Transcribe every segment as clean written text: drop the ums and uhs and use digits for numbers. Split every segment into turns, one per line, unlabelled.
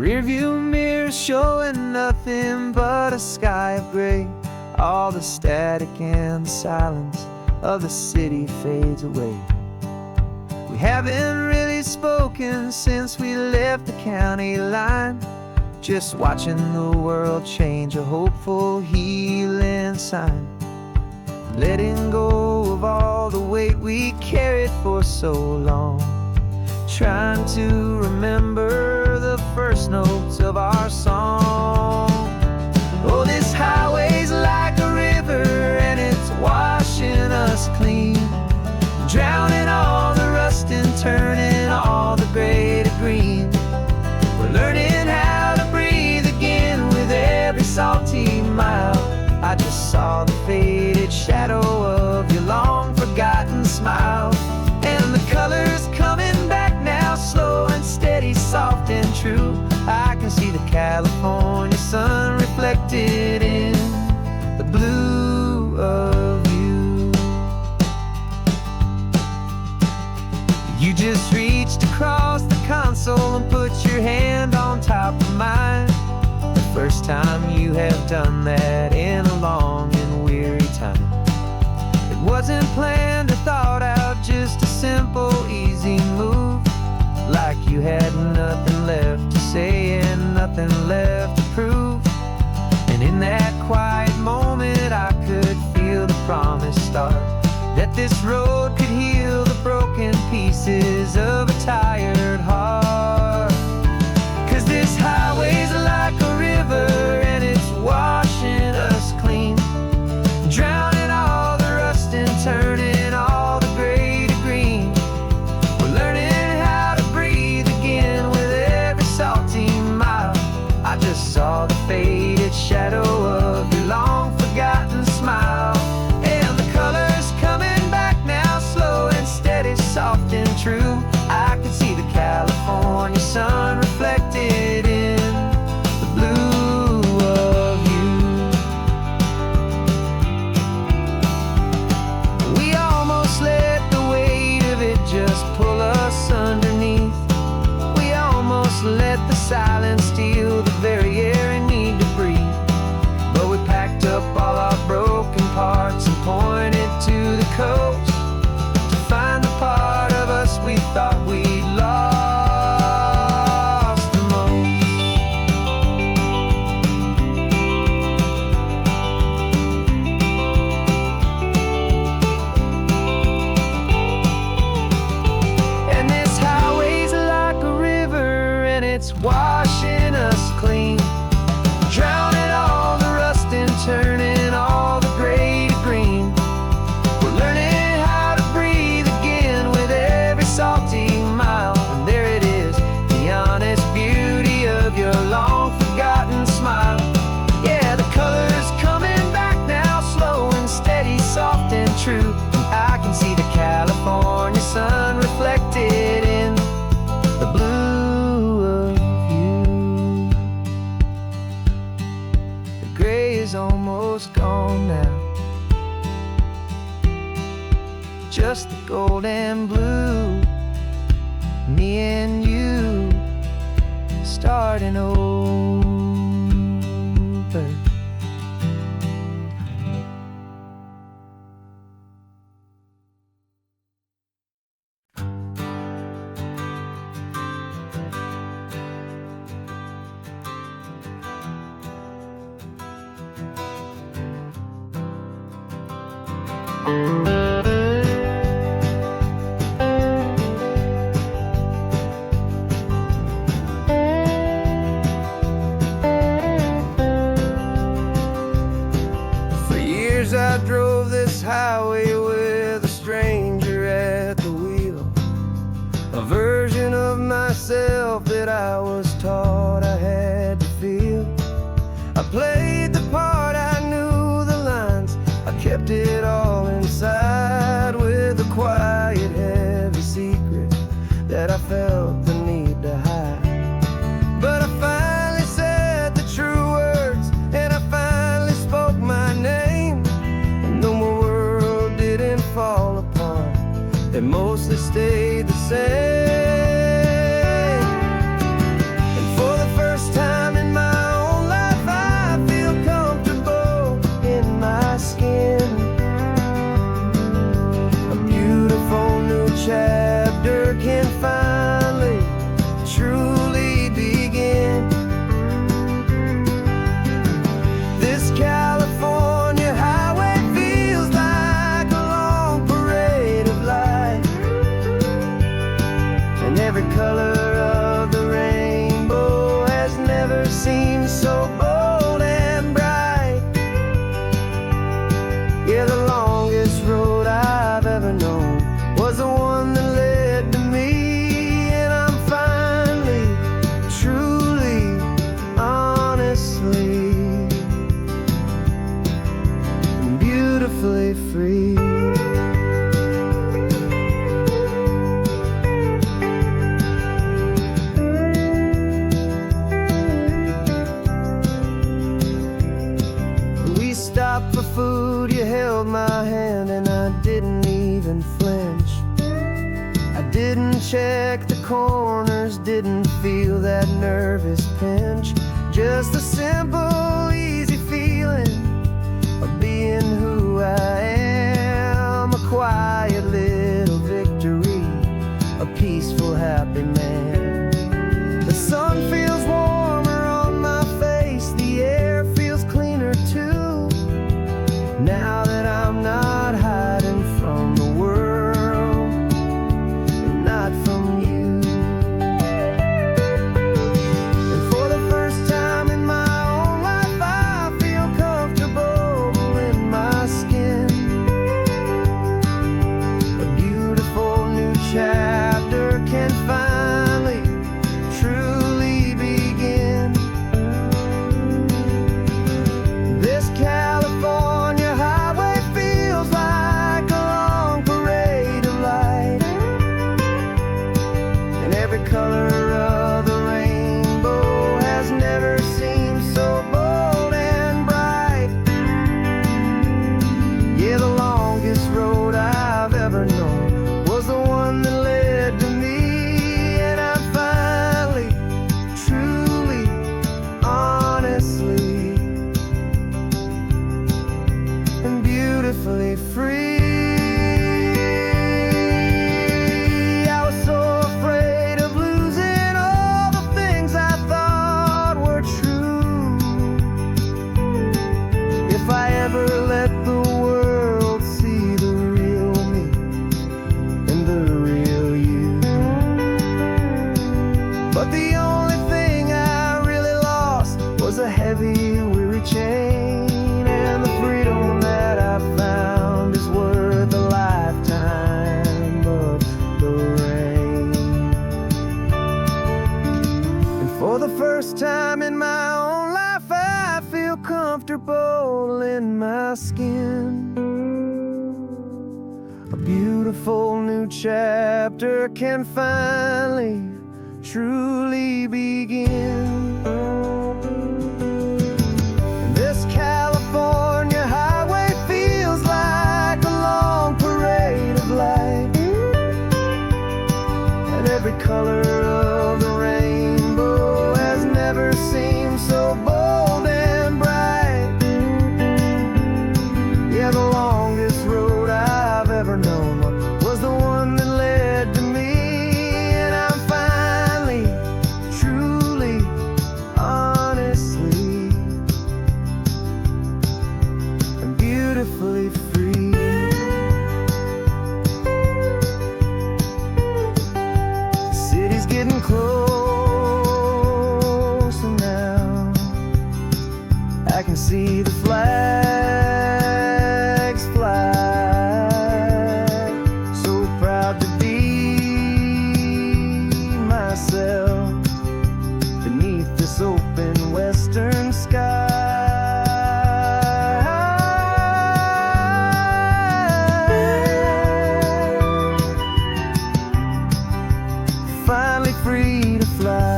rearview mirror showing nothing but a sky of gray. All the static and the silence of the city fades away. We haven't really spoken since we left the county line, just watching the world change, a hopeful healing sign. Letting go of all the weight we carried for so long, trying to remember the first notes of our song. Oh, this highway's like a river and it's washing us clean, drowning all the rust and turning all the gray to green. We're learning how to breathe again with every salty mile. I just saw the faded shadow of your long forgotten smile, and the colors coming back now, slow and steady, soft and true. I can see the California sun reflected in the blue of you. You just reached across the console and put your hand on top of mine. The first time you have done that in a long and weary time. It wasn't planned or thought out, just a simple, easy move. Like you had nothing left to say and nothing left to prove. And in that quiet moment I could feel the promise start, that this road could heal the broken pieces of a tired heart. 'Cause this highway's like a river and it's washing us clean, drowning all the rust and turning all the gray to green. We're learning how to breathe again with every salty mile. I just saw the faded shadow of your long forgotten smile, and the colors coming back now, slow and steady, soft and true. I can see the California sun reflected in the blue of you. We almost let the weight of it just pull us underneath. We almost let the silence steal the very air we need to breathe. But we packed up all our broken parts and pointed to the coast to find the part of us we thought we'd lost the most. And this highway's like a river and it's washing us clean, drowning all the rust and turning all the gray to green. We're learning how to breathe again with every salty mile. And there it is, the honest beauty of your long forgotten smile. Yeah, the colors coming back now, slow and steady, soft and true. I can see the California sun reflected in the blue of you. The gray is almost gone now, just the gold and blue. Me and you starting over. For years I drove this highway with a stranger at the wheel, a version of myself that I was taught I had to feel. I played the part, I knew the lines, I kept it all inside with a quiet, heavy secret that I felt the need to hide. But I finally said the true words and I finally spoke my name, and though my world didn't fall apart, it mostly stayed the same. And for the first check the corners, didn't feel that nervous pinch. Just a simple, easy feeling of being who I am. A quiet little victory, a peaceful, happy man. The sun feels warmer on my face, the air feels cleaner too. Now that I'm not hiding from the world, and not from you. And for the first time in my own life, I feel comfortable in my skin. A beautiful new chapter can finally, truly begin. This California highway feels like a long parade of light, and every color of the rainbow has never seemed so bold and bright. Yeah, the longest road I've ever known was the one that led to me, and I'm finally, truly, honestly, and beautifully free. I was so afraid of losing all the things I thought were true. If I ever let the world see the real me and the real you. But the only thing I really lost was a heavy, weary chain, and the freedom that I found is worth a lifetime of the rain. And for the first time in my own life, I feel comfortable in my skin. A beautiful new chapter can finally, truly begin. This California highway feels like a long parade of light, and every color of the rainbow has never seemed so bold and bright. Yeah, the longest road I've ever known was the one that led to me, and I'm finally, truly, honestly, and beautifully free. The city's getting closer now. I can see the flags fly. So proud to be myself beneath this open western sky. Finally free to fly.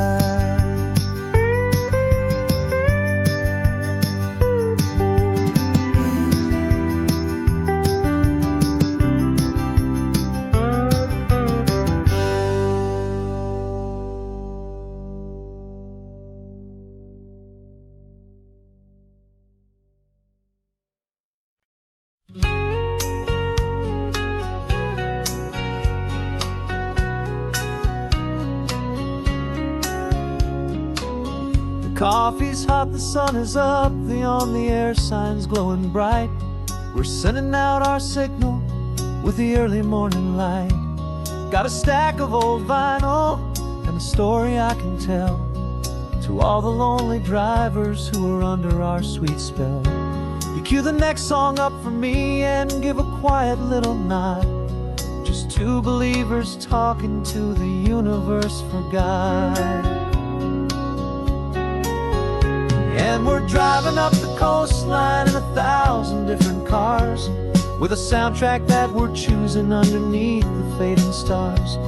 Coffee's hot, the sun is up, the on-the-air sign's glowing bright. We're sending out our signal with the early morning light. Got a stack of old vinyl and a story I can tell to all the lonely drivers who are under our sweet spell. You cue the next song up for me and give a quiet little nod. Just two believers talking to the universe for God. And we're driving up the coastline in 1,000 different cars, with a soundtrack that we're choosing underneath the fading stars.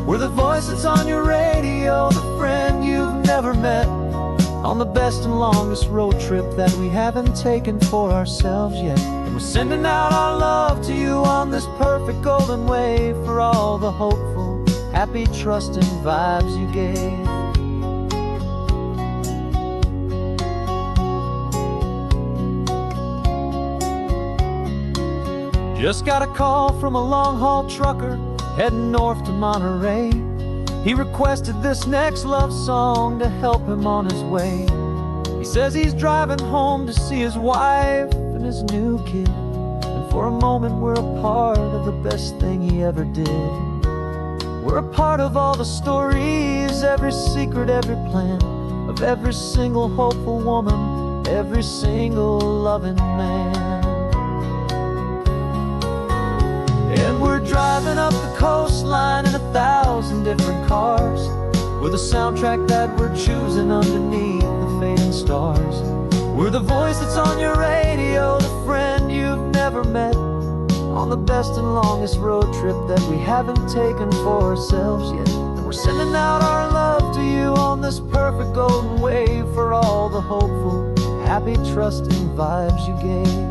We're the voice that's on your radio, the friend you've never met, on the best and longest road trip that we haven't taken for ourselves yet. And we're sending out our love to you on this perfect golden way, for all the hopeful happy, trusting vibes you gave. Just got a call from a long-haul trucker heading north to Monterey. He requested this next love song to help him on his way. He says he's driving home to see his wife and his new kid, and for a moment we're a part of the best thing he ever did. We're a part of all the stories, every secret, every plan, of every single hopeful woman, every single loving man. And we're driving up the coastline in 1,000 different cars, with a soundtrack that we're choosing underneath the fading stars. We're the voice that's on your radio, the friend you've never met, on the best and longest road trip that we haven't taken for ourselves yet. And we're sending out our love to you on this perfect golden wave, for all the hopeful, happy, trusting vibes you gave.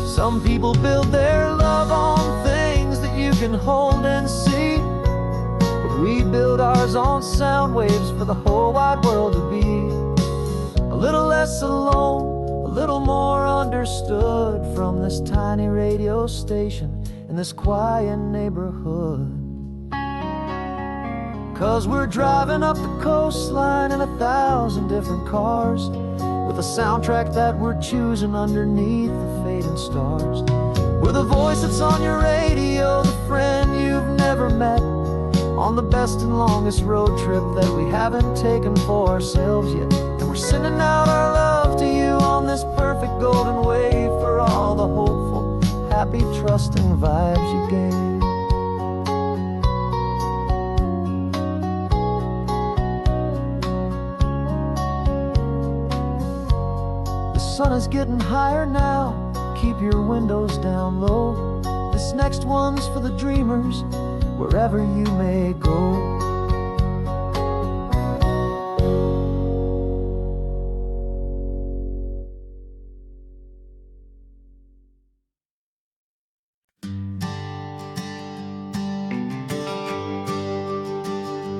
Some people build their love on things that you can hold and see, but we build ours on sound waves for the whole wide world to be a little less alone, a little more understood, from this tiny radio station in this quiet neighborhood. 'Cause we're driving up the coastline in 1,000 different cars, with a soundtrack that we're choosing underneath the fading stars. We're the voice that's on your radio, the friend you've never met, on the best and longest road trip that we haven't taken for ourselves yet. And we're sending out our love to you on this perfect golden wave, for all the hopeful, happy, trusting vibes you gave. The sun is getting higher now, keep your windows down low. This next one's for the dreamers, wherever you may go.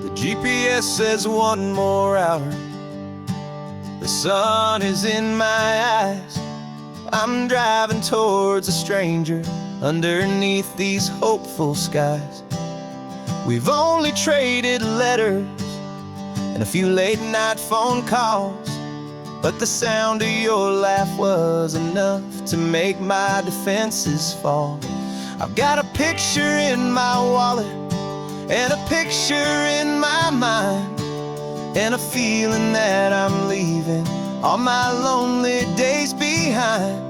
The GPS says 1 more hour. The sun is in my eyes. I'm driving towards a stranger underneath these hopeful skies. We've only traded letters and a few late night phone calls, but the sound of your laugh was enough to make my defenses fall. I've got a picture in my wallet and a picture in my mind, and a feeling that I'm leaving all my lonely days behind.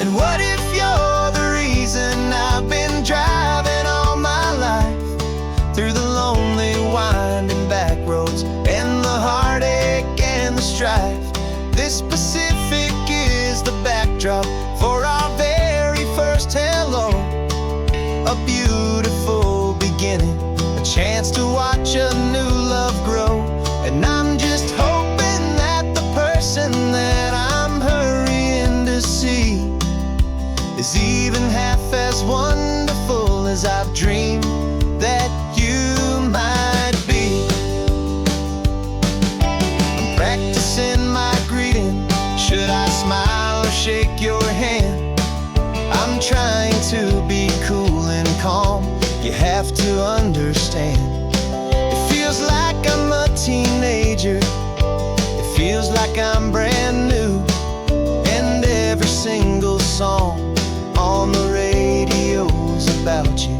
And what if you're the reason I've been driving all my life, through the lonely winding back roads and the heartache and the strife? This Pacific is the backdrop for our very first hello, a beautiful beginning, a chance to watch a new love grow. And I'm just hoping that the person that I'm hurrying to see is even half as wonderful as I've dreamed that you might be. I'm practicing my greeting. Should I smile or shake your hand? I'm trying to be cool and calm. You have to understand. It feels like I'm a teenager. It feels like I'm brand new. And every single song on the radio's about you.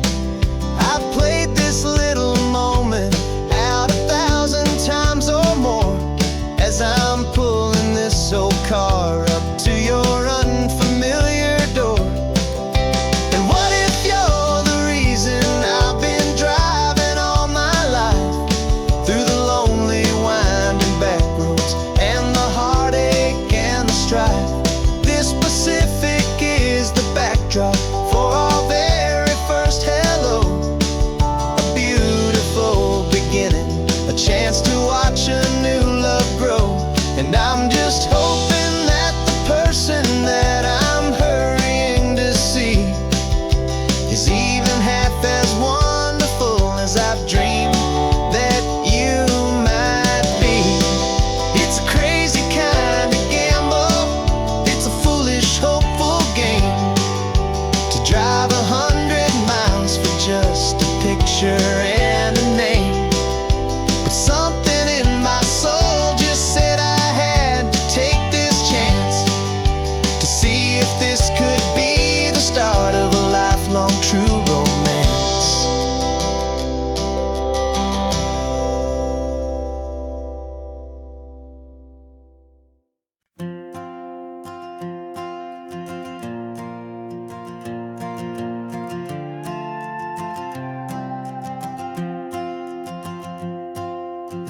I've played this little moment out 1,000 times or more, as I'm pulling this old car up to your unfamiliar door. And what if you're the reason I've been driving all my life, through the lonely winding back roads and the heartache and the strife? This Pacific is the backdrop for our very first hello, a beautiful beginning, a chance to watch a new love grow. And I'm just hoping that the person that I'm hurrying to see is even half as one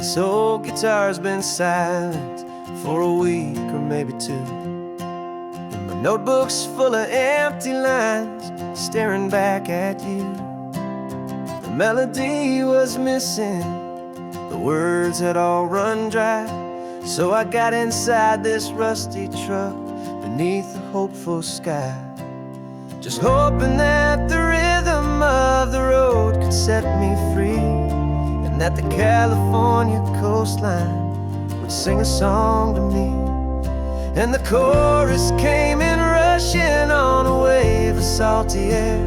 This old guitar's been silent for a week or maybe two, and my notebook's full of empty lines staring back at you. The melody was missing, the words had all run dry, so I got inside this rusty truck beneath the hopeful sky, just hoping that the rhythm of the road could set me free, and that the California coastline would sing a song to me. And the chorus came in rushing on a wave of salty air,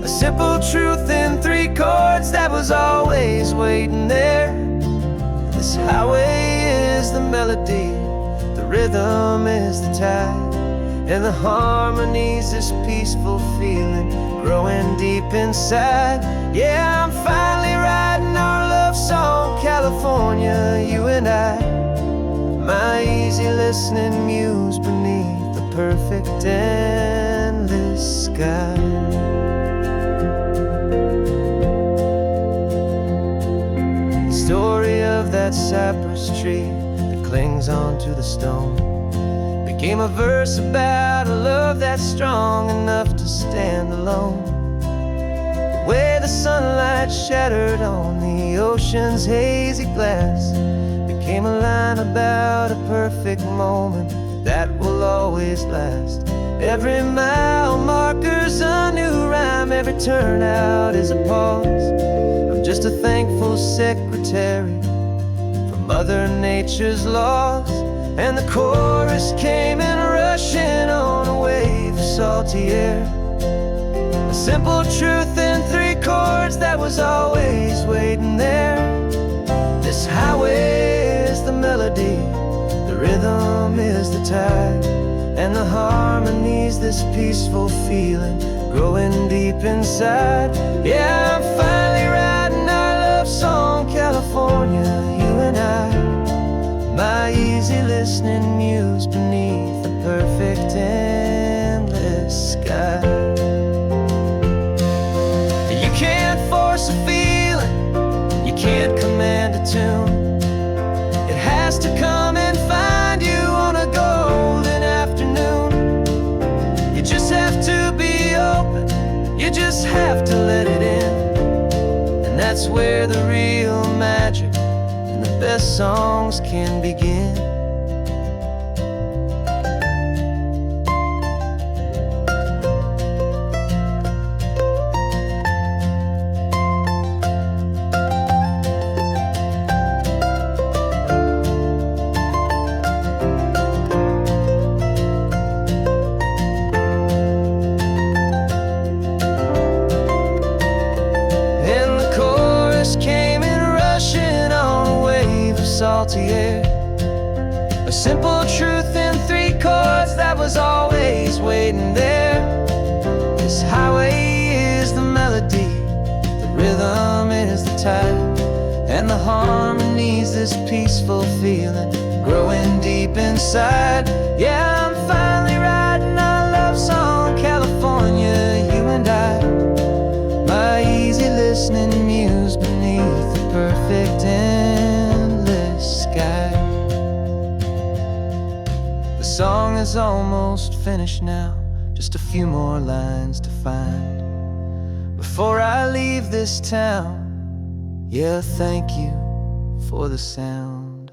a simple truth in 3 chords that was always waiting there. This highway is the melody, the rhythm is the tide, and the harmony's this peaceful feeling growing deep inside. Yeah, I'm finally writing our love song, California, you and I, my easy listening muse beneath the perfect endless sky. Story of that cypress tree that clings onto the stone became a verse about a love that's strong enough to stand alone. The way the sunlight shattered on the ocean's hazy glass became a line about a perfect moment that will always last. Every mile marker's a new rhyme, every turnout is a pause. I'm just a thankful secretary for Mother Nature's laws. And the chorus came in rushing on a wave of salty air, a simple truth in 3 chords that was always waiting there. This highway is the melody, the rhythm is the tide, and the harmony's this peaceful feeling growing deep inside. Yeah, I'm finally writing our love song, California, you and I, my easy listening muse beneath the perfect endless sky. You can't force a feeling, you can't command a tune. It has to come and find you on a golden afternoon. You just have to be open, you just have to let it in, and that's where the real magic and the best songs can begin. Salty air, a simple truth in 3 chords that was always waiting there. This highway is the melody, the rhythm is the tide, and the harmony's this peaceful feeling growing deep inside. Yeah, I'm finally writing our love song, California, you and I, my easy listening muse beneath the perfect endless sky. The song is almost finished now, just a few more lines to find before I leave this town. Yeah, thank you for the sound.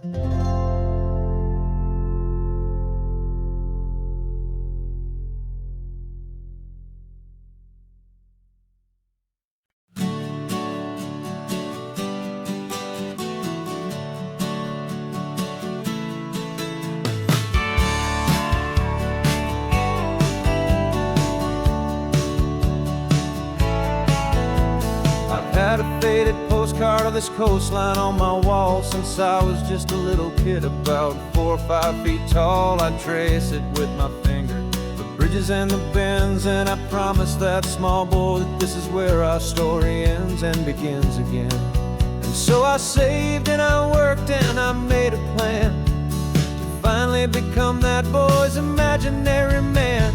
Had a faded postcard of this coastline on my wall since I was just a little kid, about 4 or 5 feet tall. I trace it with my finger, the bridges and the bends, and I promised that small boy that this is where our story ends and begins again. And so I saved and I worked and I made a plan to finally become that boy's imaginary man.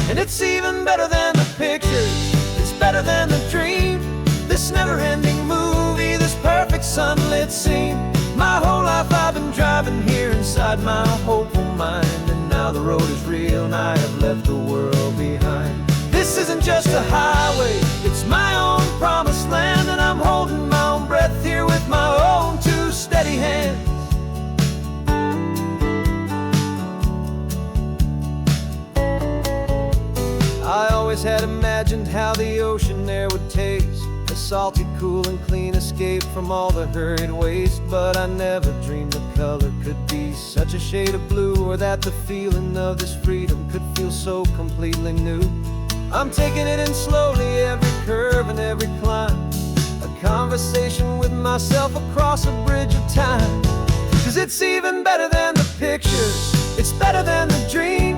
And it's even better than the pictures, it's better than the dream. This never-ending movie, this perfect sunlit scene. My whole life I've been driving here inside my hopeful mind, and now the road is real and I have left the world behind. This isn't just a highway, it's my own promised land, and I'm holding my own breath here with my own two steady hands. I always had imagined how the ocean there would taste, a salty, cool, and clean escape from all the hurried waste. But I never dreamed the color could be such a shade of blue, or that the feeling of this freedom could feel so completely new. I'm taking it in slowly, every curve and every climb, a conversation with myself across a bridge of time. 'Cause it's even better than the pictures, it's better than the dream,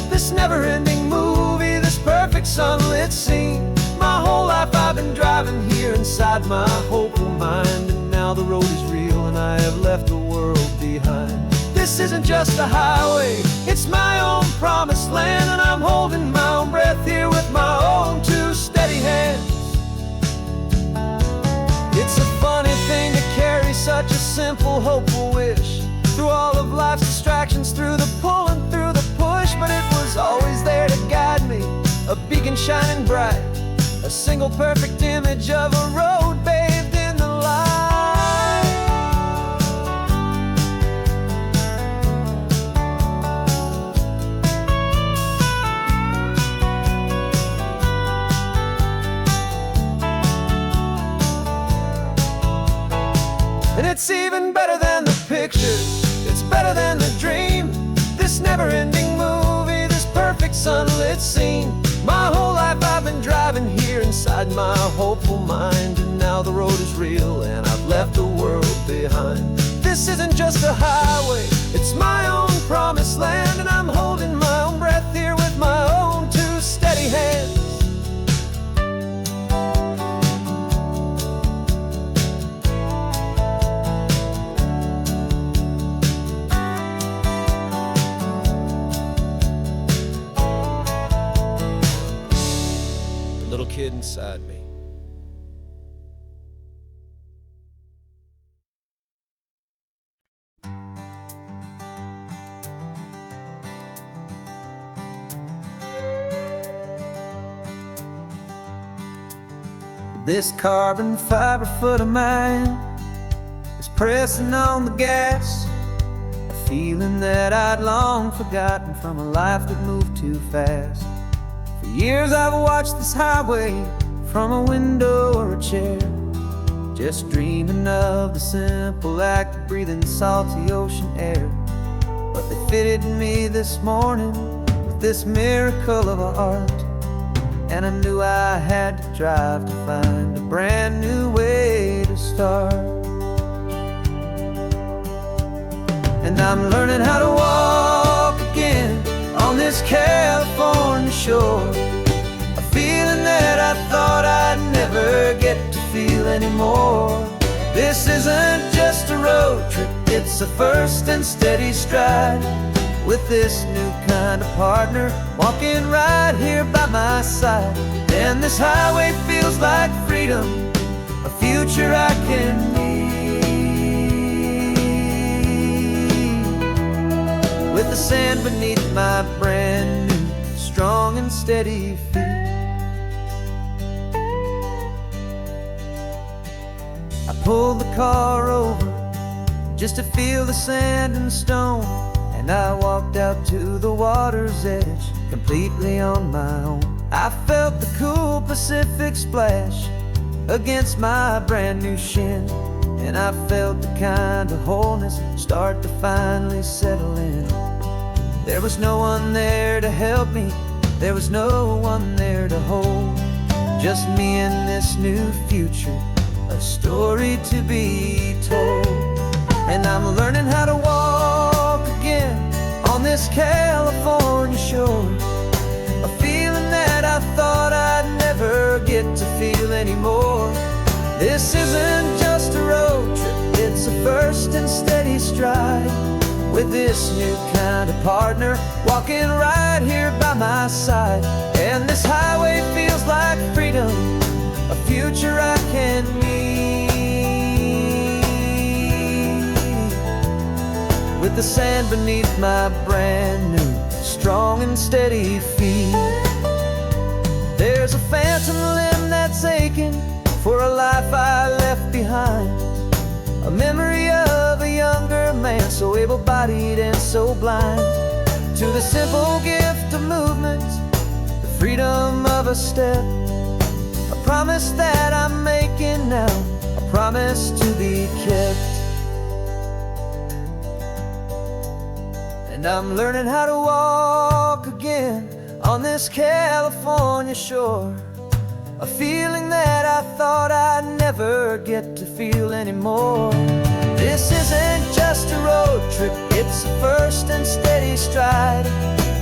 this never-ending movie, this perfect sunlit scene. My whole life I've been driving here inside my hopeful mind, and now the road is real and I have left the world behind. This isn't just a highway, it's my own promised land, and I'm holding my own breath here with my own two steady hands. It's a funny thing to carry such a simple, hopeful wish through all of life's distractions, through the pull and through the push. But it was always there to guide me, a beacon shining bright, a single perfect image of a road bathed in the light. And it's even better than the pictures, it's better than the dream, this never-ending movie, this perfect sunlit scene. My whole life I've been driving here inside my hopeful mind, and now the road is real and I've left the world behind. This isn't just a highway, it's my own promised land, and I'm holding my own breath here with my own two steady hands. Little kid inside me. This carbon fiber foot of mine is pressing on the gas, a feeling that I'd long forgotten from a life that moved too fast. For years I've watched this highway from a window or a chair, just dreaming of the simple act of breathing salty ocean air. But they fitted me this morning with this miracle of art, and I knew I had to drive to find a brand new way to start. And I'm learning how to walk again on this California shore, a feeling that I thought I'd never get to feel anymore. This isn't just a road trip, it's a first and steady stride, with this new kind of partner walking right here by my side. And this highway feels like freedom, a future I can need, with the sand beneath my brand new strong and steady feet. I pulled the car over just to feel the sand and stone, and I walked out to the water's edge completely on my own. I felt the cool Pacific splash against my brand new shin, and I felt the kind of wholeness start to finally settle in. There was no one there to help me, there was no one there to hold, just me and this new future, a story to be told. And I'm learning how to walk again on this California shore, a feeling that I thought I'd never get to feel anymore. This isn't just a road trip, it's a first and steady stride, with this new kind of partner walking right here by my side. And this highway feels like freedom, a future I can need,
with the sand beneath my brand new strong and steady feet. There's a phantom limb that's aching for a life I left behind, a memory of a younger man, so able-bodied and so blind. To the simple gift of movement, the freedom of a step, a promise that I'm making now, a promise to be kept. And I'm learning how to walk again on this California shore, a feeling that I thought I'd never get to feel anymore. This isn't just a road trip, it's a first and steady stride,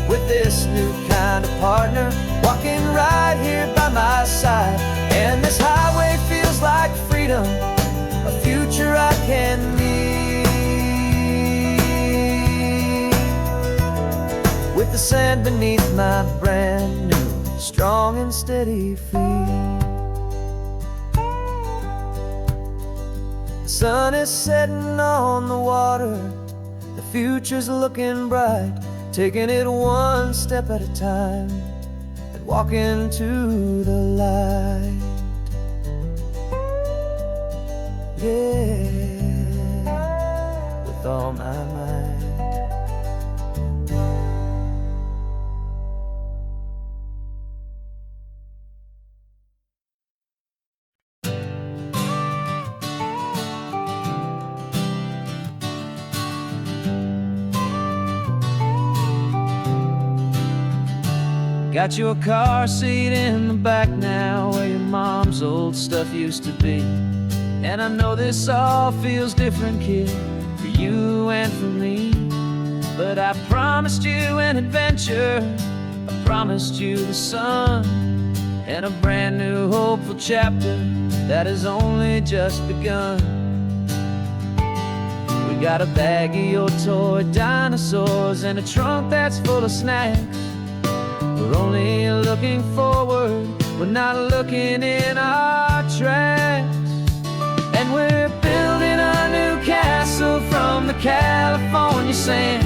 with this new kind of partner walking right here by my side. And this highway feels like freedom, a future I can meet, with the sand beneath my brand new strong and steady feet. The sun is setting on the water, the future's looking bright, taking it one step at a time and walking to the light. Yeah, with all my might. Got your car seat in the back now, where your mom's old stuff used to be. And I know this all feels different, kid, for you and for me. But I promised you an adventure, I promised you the sun, and a brand new hopeful chapter that has only just begun. We got a bag of your toy dinosaurs and a trunk that's full of snacks. We're only looking forward, we're not looking in our tracks. And we're building a new castle from the California sand,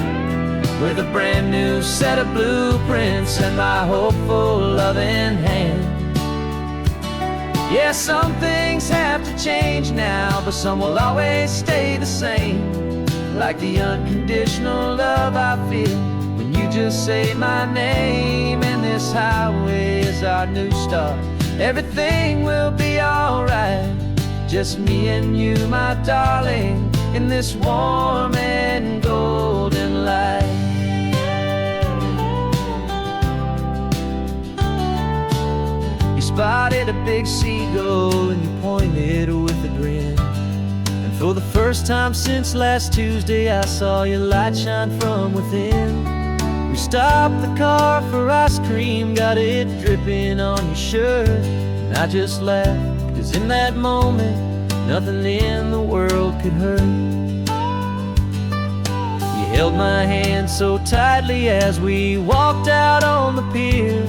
with a brand new set of blueprints and my hopeful loving hand. Yeah, some things have to change now, but some will always stay the same, like the unconditional love I feel when you just say my name. And this highway is our new start, everything will be alright, just me and you, my darling, in this warm and golden light. You spotted a big seagull and you pointed with a grin, and for the first time since last Tuesday I saw your light shine from within. We stopped the car for ice cream, got it dripping on your shirt, and I just laughed, 'cause in that moment nothing in the world could hurt. You held my hand so tightly as we walked out on the pier,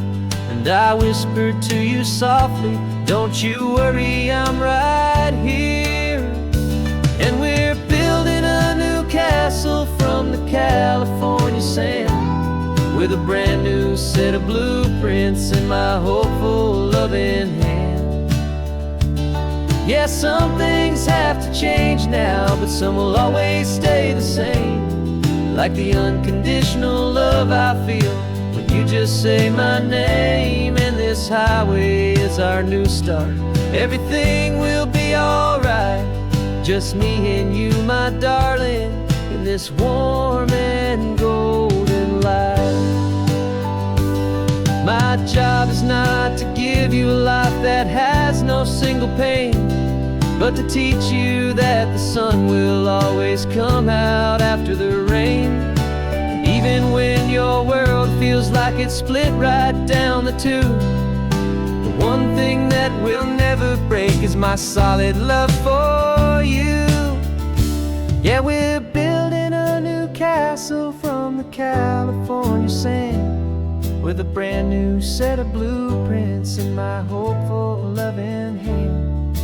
and I whispered to you softly, don't you worry, I'm right here. And we're building a new castle from the California sand, with a brand new set of blueprints in my hopeful loving hand. Yeah, some things have to change now, but some will always stay the same, like the unconditional love I feel when you just say my name. And this highway is our new start, everything will be alright, just me and you, my darling, in this warm and golden light. My job is not to give you a life that has no single pain, but to teach you that the sun will always come out after the rain. And even when your world feels like it's split right down the two, the one thing that will never break is my solid love for you. Yeah, we're building a new castle from the California sand, with a brand new set of blueprints in my hopeful loving hand.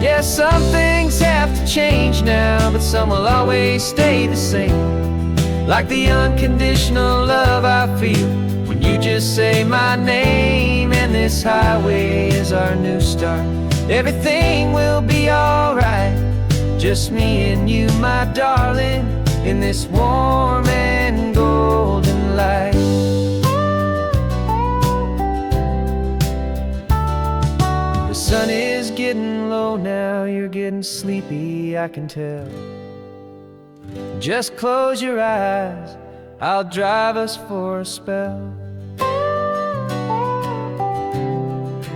Yeah, some things have to change now, but some will always stay the same. Like the unconditional love I feel when you just say my name. And this highway is our new start. Everything will be alright. Just me and you, my darling, in this warm and golden light. The sun is getting low now, you're getting sleepy, I can tell. Just close your eyes, I'll drive us for a spell.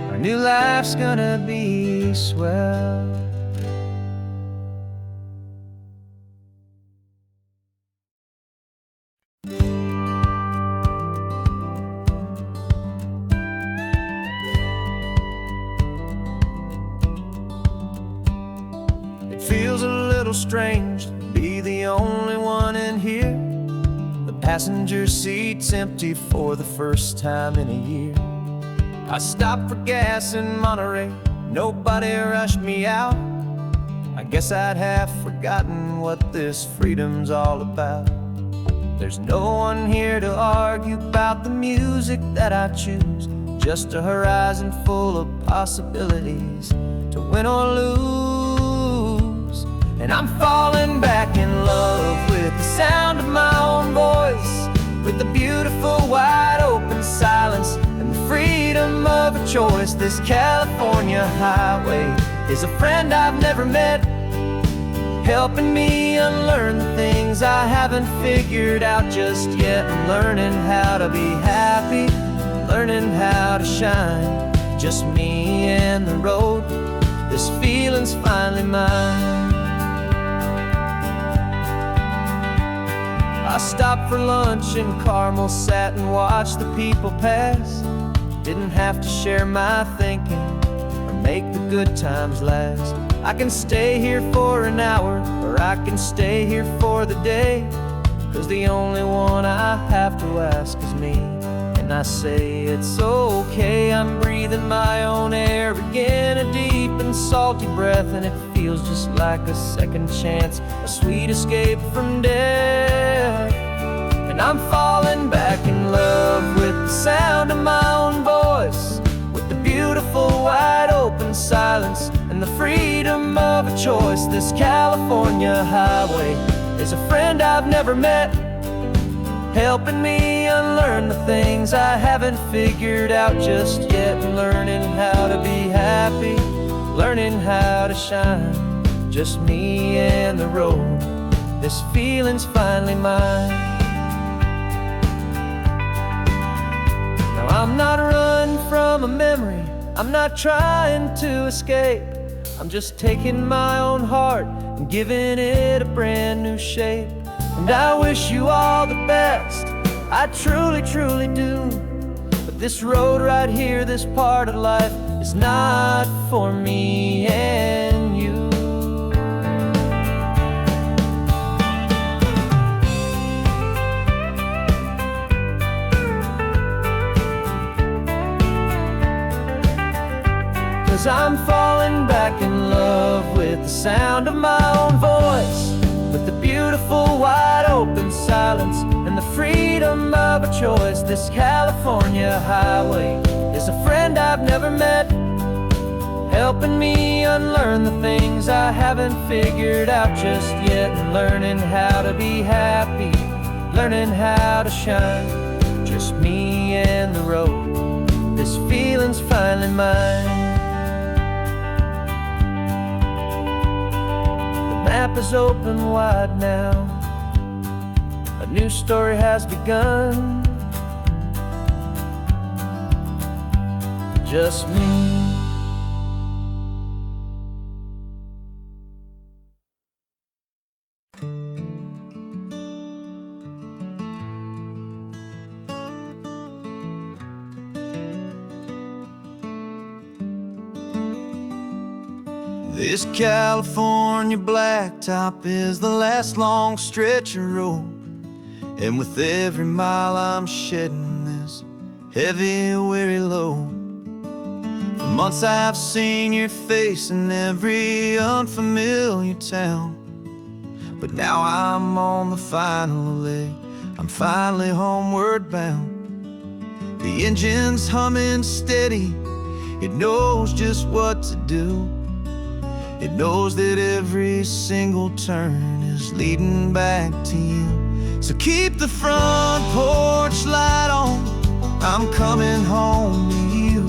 Our new life's gonna be swell. It feels a little strange to be the only one in here. The passenger seat's empty for the first time in a year. I stopped for gas in Monterey, nobody rushed me out. I guess I'd half forgotten what this freedom's all about. There's no one here to argue about the music that I choose. Just a horizon full of possibilities to win or lose. And I'm falling back in love with the sound of my own voice, with the beautiful wide open silence and the freedom of a choice. This California highway is a friend I've never met, helping me unlearn the things I haven't figured out just yet. I'm learning how to be happy, learning how to shine. Just me and the road, this feeling's finally mine. I stopped for lunch in Carmel, sat and watched the people pass. Didn't have to share my thinking or make the good times last. I can stay here for an hour, or I can stay here for the day, 'cause the only one I have to ask is me. And I say it's okay, I'm breathing my own air again, a deep and salty breath, and it feels just like a second chance, a sweet escape from death. And I'm falling back in love with the sound of my own voice, with the beautiful wide open silence and the freedom of a choice. This California highway is a friend I've never met, helping me unlearn the things I haven't figured out just yet. Learning how to be happy, learning how to shine. Just me and the road, this feeling's finally mine. Now I'm not running from a memory, I'm not trying to escape. I'm just taking my own heart and giving it a brand new shape. And I wish you all the best, I truly, truly do. But this road right here, this part of life, is not for me and you. 'Cause I'm falling back in love with the sound of my own voice, with the beautiful wide open silence and the freedom of a choice. This California highway is a friend I've never met, helping me unlearn the things I haven't figured out just yet. And learning how to be happy, learning how to shine. Just me and the road, this feeling's finally mine. The map is open wide now, a new story has begun. Just me.
This California blacktop is the last long stretch of road, and with every mile I'm shedding this heavy, weary load. months I've seen your face in every unfamiliar town, but now I'm on the final leg. I'm finally homeward bound. The engine's humming steady. It knows just what to do. It knows that every single turn is leading back to you. So keep the front porch light on. I'm coming home to you.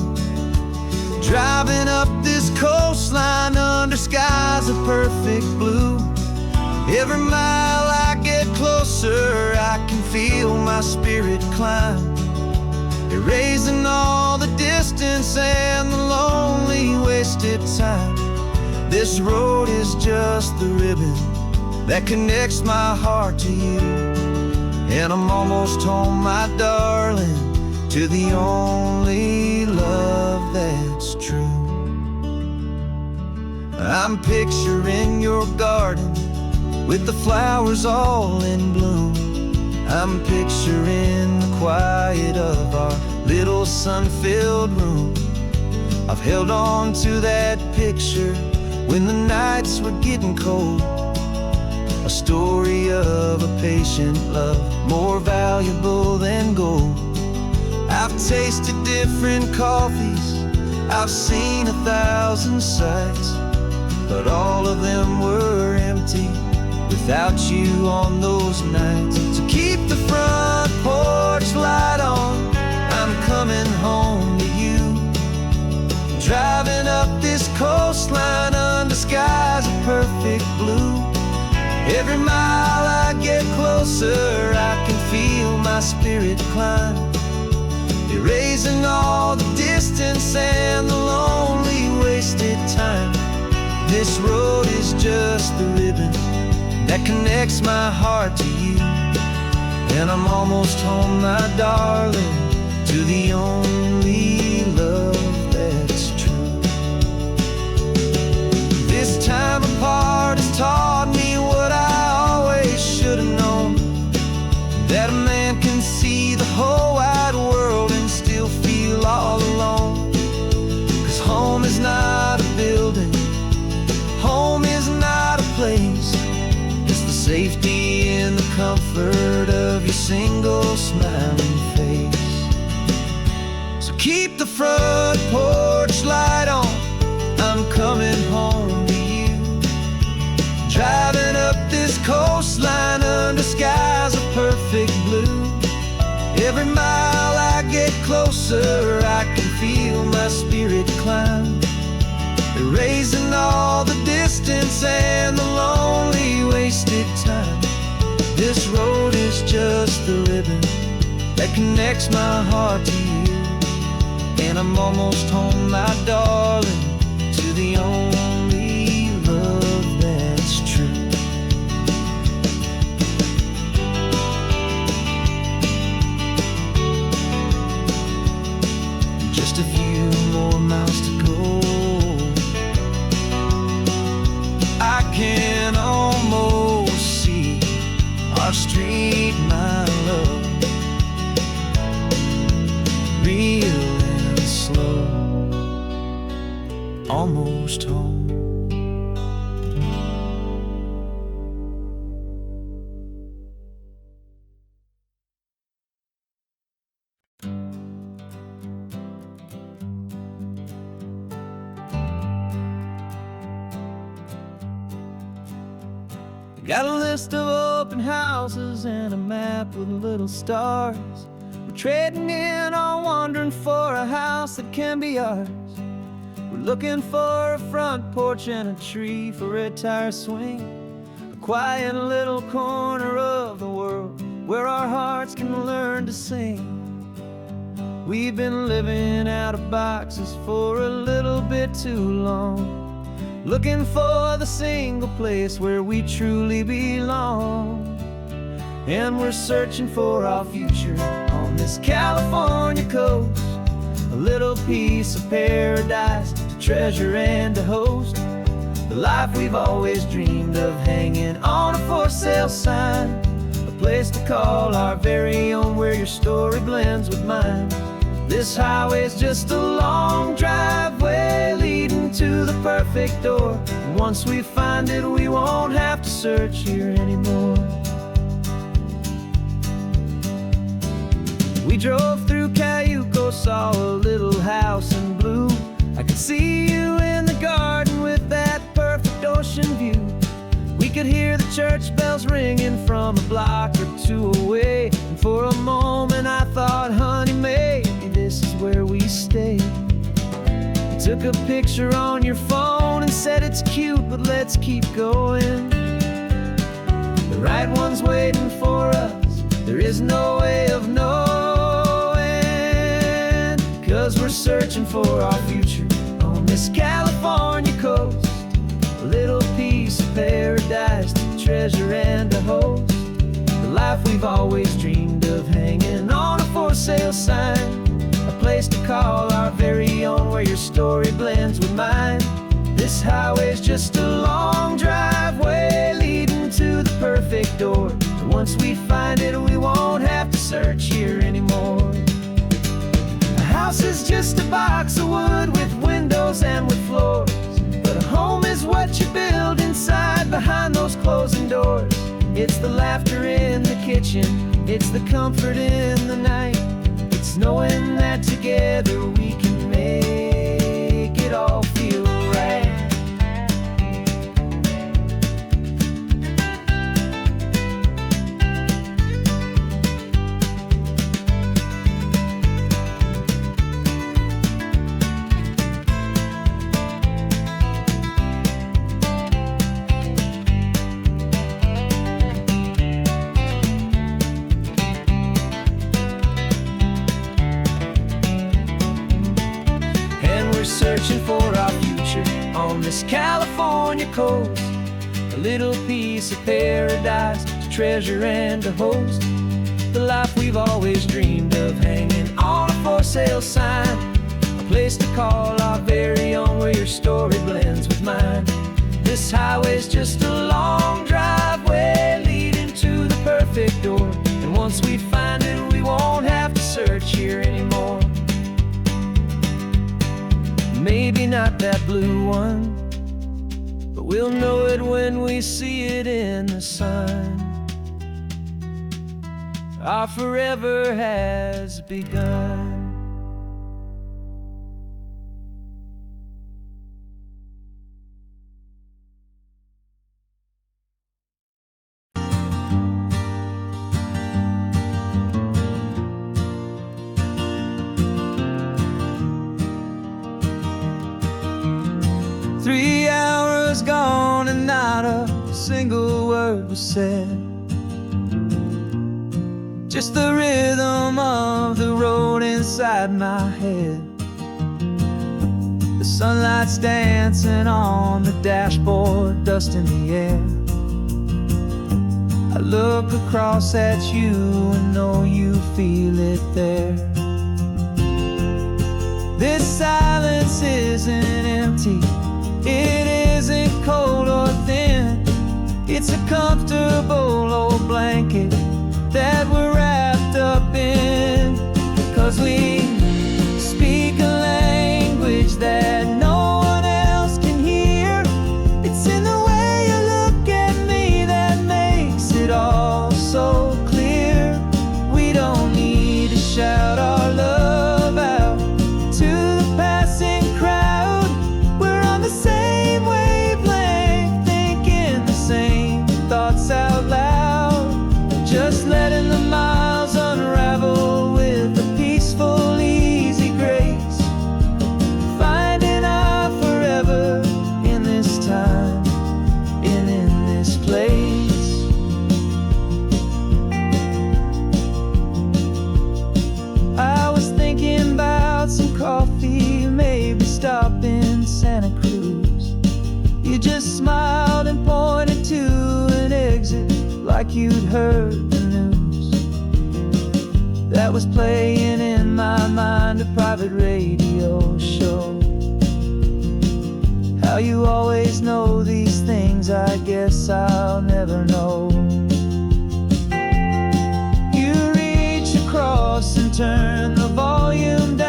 Driving up this coastline under skies of perfect blue. Every mile I get closer, I can feel my spirit climb, erasing all the distance and the lonely wasted time. This road is just the ribbon that connects my heart to you. And I'm almost home, my darling, to the only love that's true. I'm picturing your garden with the flowers all in bloom. I'm picturing the quiet of our little sun-filled room. I've held on to that picture when the nights were getting cold. A story of a patient love, more valuable than gold. I've tasted different coffees, I've seen 1,000 sights, but all of them were empty without you on those nights. So keep the front porch light on. I'm coming home to you. Driving up this coastline under skies of perfect blue. Every mile I get closer, I can feel my spirit climb, erasing all the distance and the lonely wasted time. This road is just the ribbon that connects my heart to you. And I'm almost home, my darling, to the only love that's true. This time apart has taught me what I always should have known, that a man can see the whole wide world and still feel all alone. 'Cause home is not a building, home is not a place. It's the safety and the comfort of your single smiling face. So keep the front porch light on. I'm coming home to you. Driving up this coastline under skies of perfect blue. Every mile I get closer, I can feel my spirit climb, erasing all the distance and the lonely wasted time. This road is just the ribbon that connects my heart to you. And I'm almost home, my darling, to the only love that's true. Just a few more miles to go. I can almost see our street, my love, real and slow, almost home. Got a list of open houses and a map with little stars. We're trading in on wondering for a house that can be ours. We're looking for a front porch and a tree for a tire swing, a quiet little corner of the world where our hearts can learn to sing. We've been living out of boxes for a little bit too long, looking for the single place where we truly belong. And we're searching for our future on this California coast, a little piece of paradise to treasure and to host, the life we've always dreamed of, hanging on a for sale sign, a place to call our very own, where your story blends with mine.
This highway's just a long driveway leading to the perfect door. And once we find it, we won't have to search here anymore. We drove through Cayuco, saw a little house in blue. I could see you in the garden with that perfect ocean view. We could hear the church bells ringing from a block or two away. And for a moment I thought, honey, maybe this is where we stay. You took a picture on your phone and said it's cute, but let's keep going. The right one's waiting for us, there is no way of knowing. 'Cause we're searching for our future on this California coast. A little piece of paradise to treasure and to host. The life we've always dreamed of, hanging on a for sale sign. A place to call our very own, where your story blends with mine. This highway's just a long driveway leading to the perfect door. And once we find it, we won't have to search here anymore. A house is just a box of wood with windows and with floors. But a home is what you build inside behind those closing doors. It's the laughter in the kitchen, it's the comfort in the night. It's knowing that together we can make it all feel right. Searching for our future on this California coast. A little piece of paradise to treasure and to host. The life we've always dreamed of, hanging on a for sale sign. A place to call our very own, where your story blends with mine. This highway's just a long driveway leading to the perfect door. And once we find it, we won't have to search here anymore. Maybe not that blue one, but we'll know it when we see it in the sun. Our forever has begun. Gone and not a single word was said. Just the rhythm of the road inside my head. The sunlight's dancing on the dashboard, dust in the air. I look across at you and know you feel it there. This silence isn't empty, it isn't cold or thin. It's a comfortable old blanket that we're wrapped up in. 'Cause we speak a language that no one else can hear. It's in the way you look at me that makes it all so clear. We don't need to shout our love out to the passing crowd. We're on the same wavelength, thinking the same thoughts out loud. Just letting the miles unravel with a peaceful, easy grace. Finding our forever in this time and in this place. I was thinking about some coffee, maybe stop in Santa Cruz. You just smiled and pointed to an exit like you'd heard the news. That was playing in my mind, a private radio show. How you always know these things, I guess I'll never know. You reach across and turn the volume down.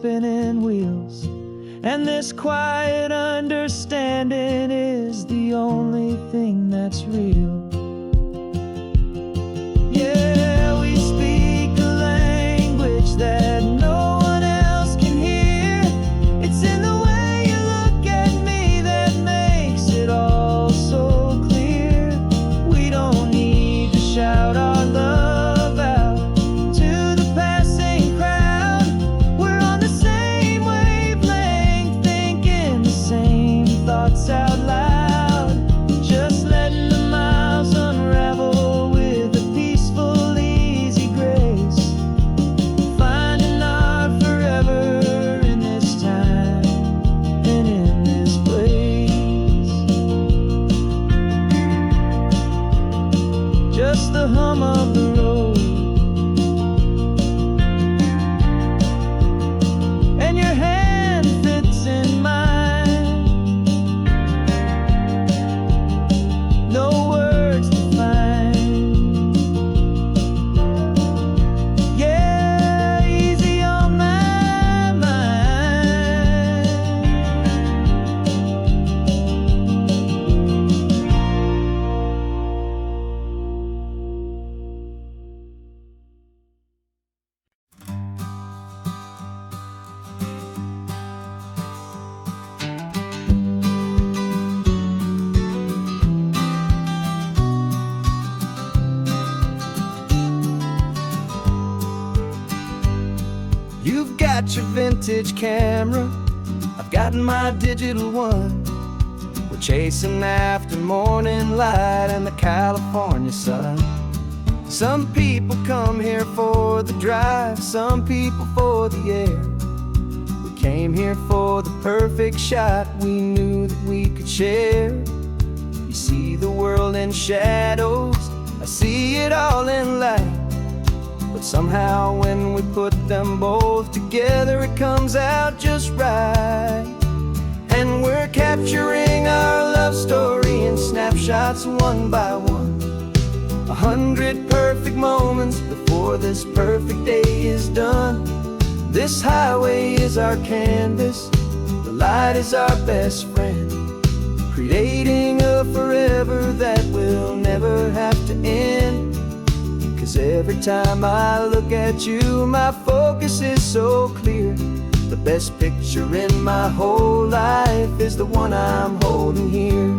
spinning wheels. And this quiet understanding is the only thing that's real. Yeah, we speak a language that no one else can hear. It's in the way you look at me that makes it all so clear. We don't need to shout our love out to the passing crowd. We're on the same wavelength, thinking the same thoughts out loud. Just letting the miles unravel with a peaceful, easy grace. Finding our forever in this time and in this place. Just the hum of the road and your hand fits in mine. No words to find. Yeah, easy on my mind. You've got your vintage camera, I've got my digital one. We're chasing after morning light and the California sun. Some people come here for the drive, some people for the air. We came here for the perfect shot we knew that we could share. You see the world in shadows, I see it all in light. But somehow when we put them both together, it comes out just right. And we're capturing our love story in snapshots one by one. 100 perfect moments before this perfect day is done. This highway is our canvas, the light is our best friend, creating a forever that will never have to end. 'Cause every time I look at you, my focus is so clear. The best picture in my whole life is the one I'm holding here.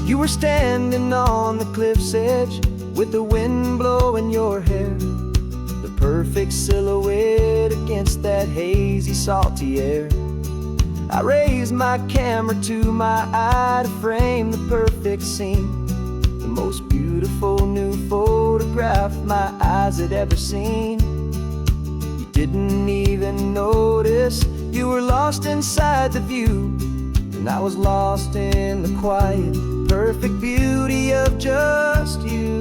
You were standing on the cliff's edge with the wind blowing your hair, the perfect silhouette against that hazy, salty air. I raised my camera to my eye to frame the perfect scene, the most beautiful new photograph my eyes had ever seen. You didn't even notice, you were lost inside the view, and I was lost in the quiet, perfect beauty of just you.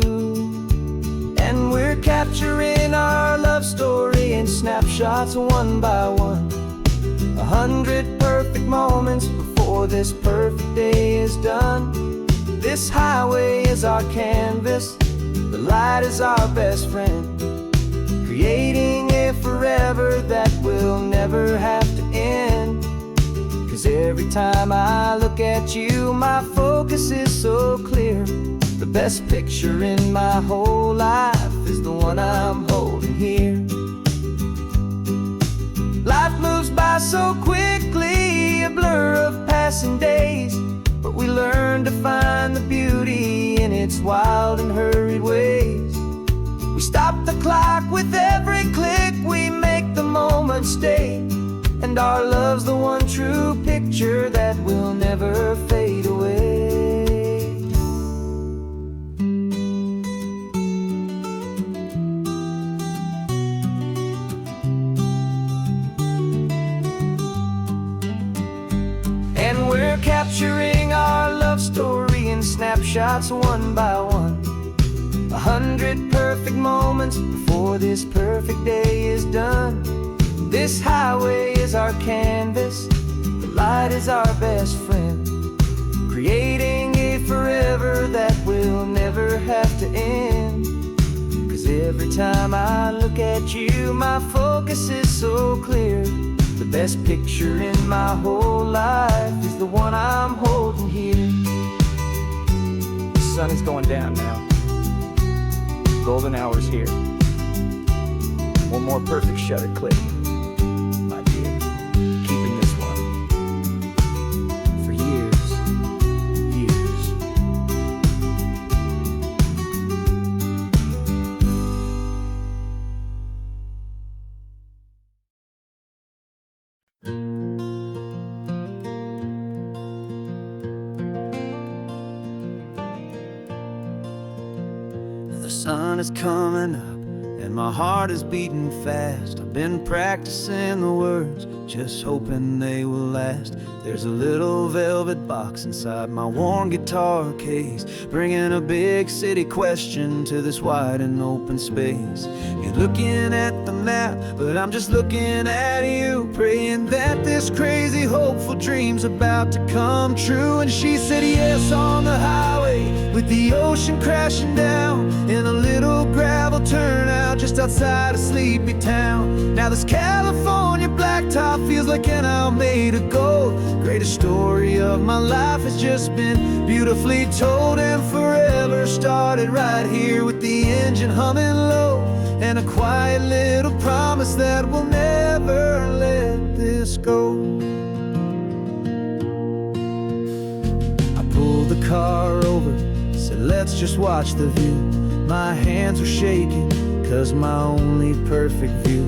And we're capturing our love story in snapshots one by one. 100 perfect moments before this perfect day is done. This highway is our canvas, the light is our best friend, creating a forever that will never have to end. 'Cause every time I look at you, my focus is so clear. The best picture in my whole life is the one I'm holding here. Life moves by so quickly, a blur of passing days, but we learn to find the beauty in its wild and hurried ways. We stop the clock with every click, we make the moment stay, and our love's the one true picture that will never fade away. And we're capturing our love story in snapshots one by one. 100 perfect moments before this perfect day is done. This highway is our canvas, the light is our best friend, creating a forever that will never have to end. 'Cause every time I look at you, my focus is so clear. The best picture in my whole life is the one I'm holding here.
The sun is going down now. Golden hour's here. One more perfect shutter click, my dear. Keeping this one for years, years.
The sun is coming up and my heart is beating fast. I've been practicing the words, just hoping they will last. There's a little velvet box inside my worn guitar case, bringing a big city question to this wide and open space. You're looking at the map, but I'm just looking at you, praying that this crazy hopeful dream's about to come true. And she said yes on the highway, with the ocean crashing down in a little gravel turnout just outside a sleepy town. Now this California blacktop feels like an isle made of gold. Greatest story of my life has just been beautifully told, and forever started right here with the engine humming low, and a quiet little promise that we'll never let this go. I pulled the car over, said let's just watch the view. My hands were shaking, 'cause my only perfect view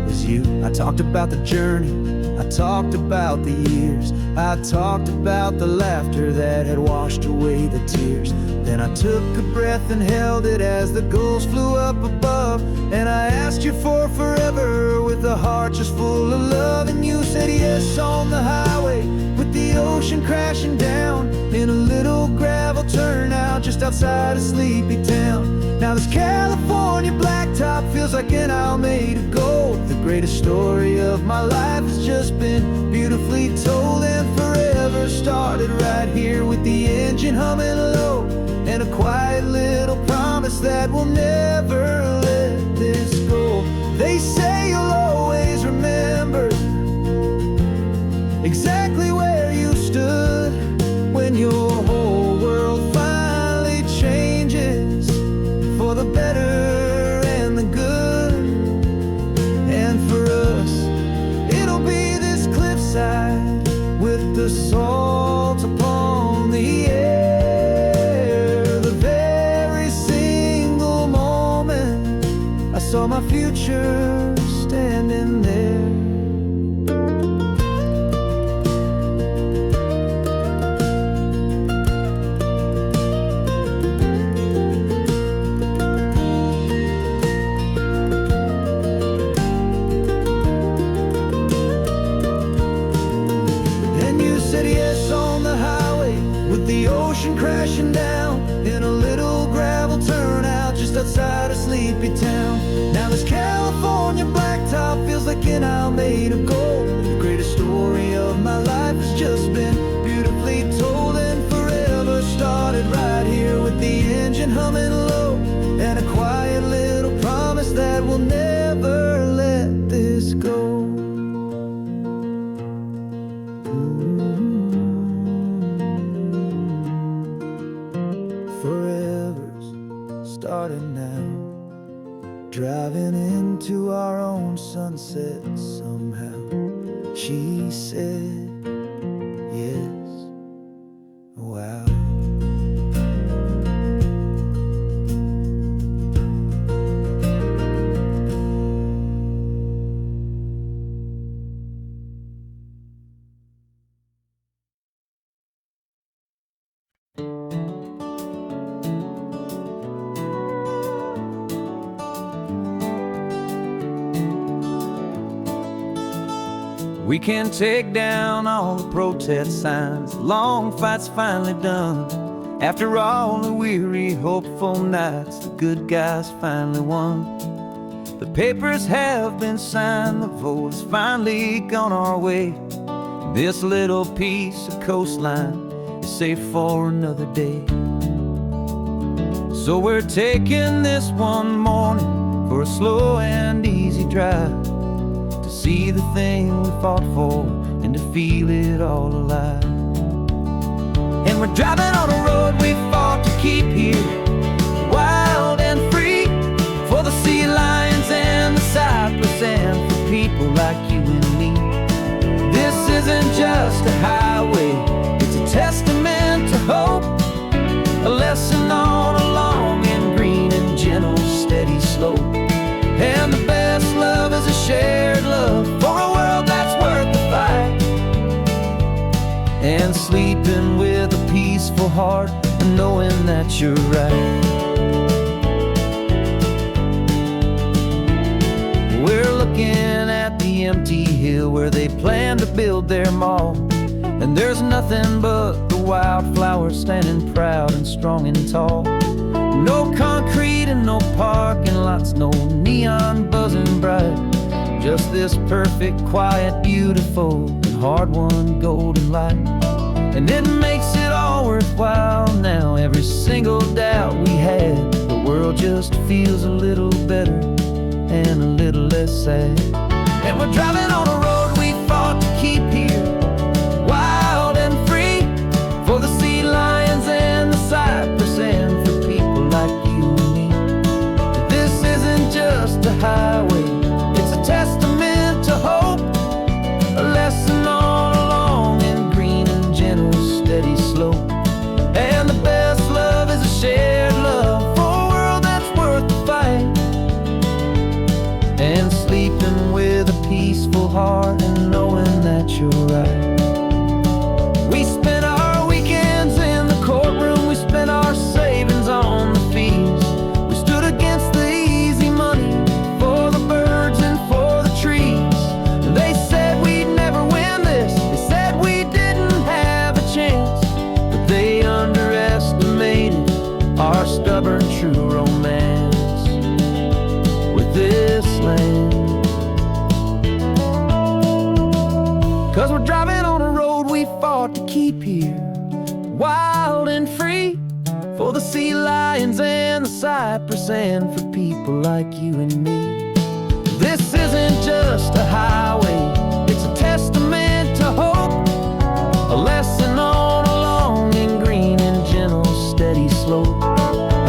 was you. I talked about the journey, I talked about the years, I talked about the laughter that had washed away the tears. Then I took a breath and held it as the gulls flew up above, and I asked you for forever with a heart just full of love. And you said yes on the highway, with the ocean crashing down in a little gravel turnout just outside a sleepy town. Now this California blacktop feels like an isle made of gold. The greatest story of my life has just been beautifully told, and forever started right here with the engine humming low, and a quiet little promise that we'll never let this go. They say you'll always remember exactly where you stood when your whole world finally changes for the better and the good. And for us, it'll be this cliffside with the salt upon the air. The very single moment I saw my future standing there. Crashing down in a little gravel turnout just outside a sleepy town. Now this California blacktop feels like an isle made of gold. The greatest story of my life has just been beautifully told, and forever started right here with the engine humming low, and a quiet little promise that we'll never let this go. Starting now, driving into our own sunset somehow. She said yes, wow. We can take down all the protest signs, the long fight's finally done. After all the weary, hopeful nights, the good guys finally won. The papers have been signed, the vote has finally gone our way. This little piece of coastline
is safe for another day. So we're taking this one morning for a slow and easy drive, to see the thing we fought for and to feel it all alive. And we're driving on a road we fought to keep here, wild and free, for the sea lions and the cypress and for people like you and me. This isn't just a highway, it's a testament to hope, a lesson on a long and green and gentle steady slope. And the best love is a shared love for a world that's worth the fight, and sleeping with a peaceful heart and knowing that you're right. We're looking at the empty hill where they plan to build their mall, and there's nothing but the wildflowers standing proud and strong and tall. No concrete and no parking lots, no neon buzzing bright, just this perfect, quiet, beautiful, and hard-won golden light. And it makes it all worthwhile now, every single doubt we had. The world just feels a little better and a little less sad. And we're driving on a road we fought to keep here, wild and free, for the sea lions and the cypress and for people like you and me. This isn't just a highway, it's a testament to hope, a lesson on a long and green and gentle steady slope. And the best love is a shared love for a world that's worth the fight, and sleeping with a peaceful heart and knowing that you're right. We spent our weekends in the courtroom, we spent our savings on the fees. We stood against the easy money for the birds and for the trees. And they said we'd never win this, they said we didn't have a chance, but they underestimated our stubborn true romance with this land. 'Cause we're driving on a road we fought to keep here, wild and free, for the sea lions and the cypress and for people like you and me. This isn't just a highway, it's a testament to hope, a lesson on a long and green and gentle steady slope.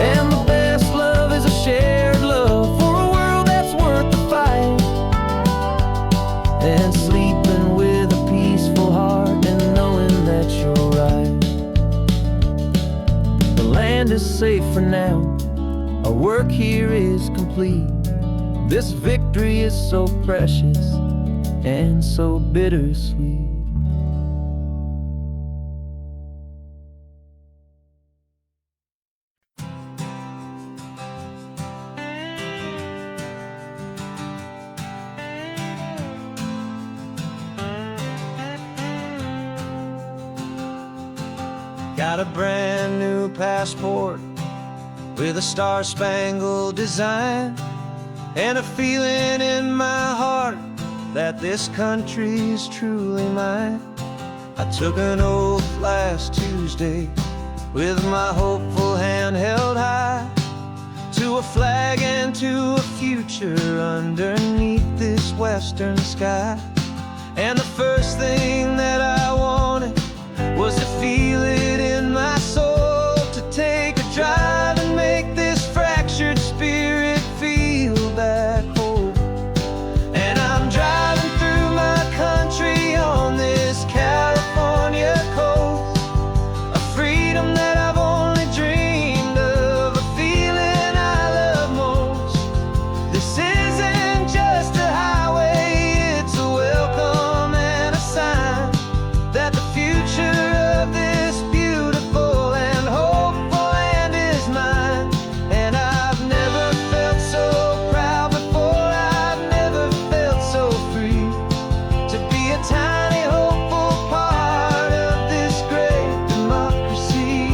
And the best love is a shared love for a world that's worth the fight, and sleeping with a peaceful heart and knowing that you're right. The land is safe for now, our work here is complete. This victory is so precious and so bittersweet.
Got a brand new passport with a star-spangled design, and a feeling in my heart that this country's truly mine. I took an oath last Tuesday with my hopeful hand held high, to a flag and to a future underneath this western sky. And the first thing that I wanted was to feel it in my soul, to take a drive and make this fractured spirit feel back home. And I'm driving through my country on this California coast, a freedom that I've only dreamed of, a feeling I love most. This isn't just a highway, it's a welcome and a sign that the future of this beautiful and hopeful land is mine. And I've never felt so proud before, I've never felt so free, to be a tiny hopeful part of this great democracy.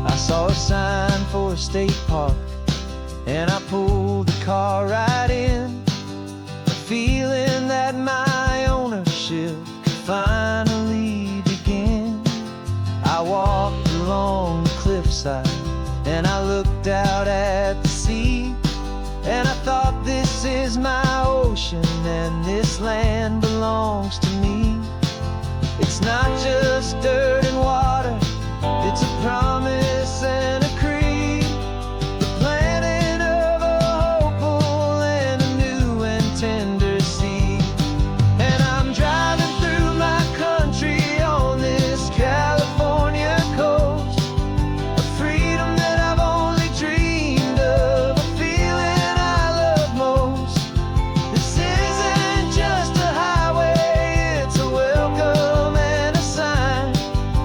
I saw a sign for a state park, and I pulled the car right in, a feeling that my ownership could finally begin.
is my ocean, and this land belongs to me. It's not just dirt and water, it's a promise and a creed, the planting of a hopeful and a new and tender seed. And I'm driving through my country on this California coast, a freedom that I've only dreamed of, a feeling I love most. This isn't just a highway, it's a welcome and a sign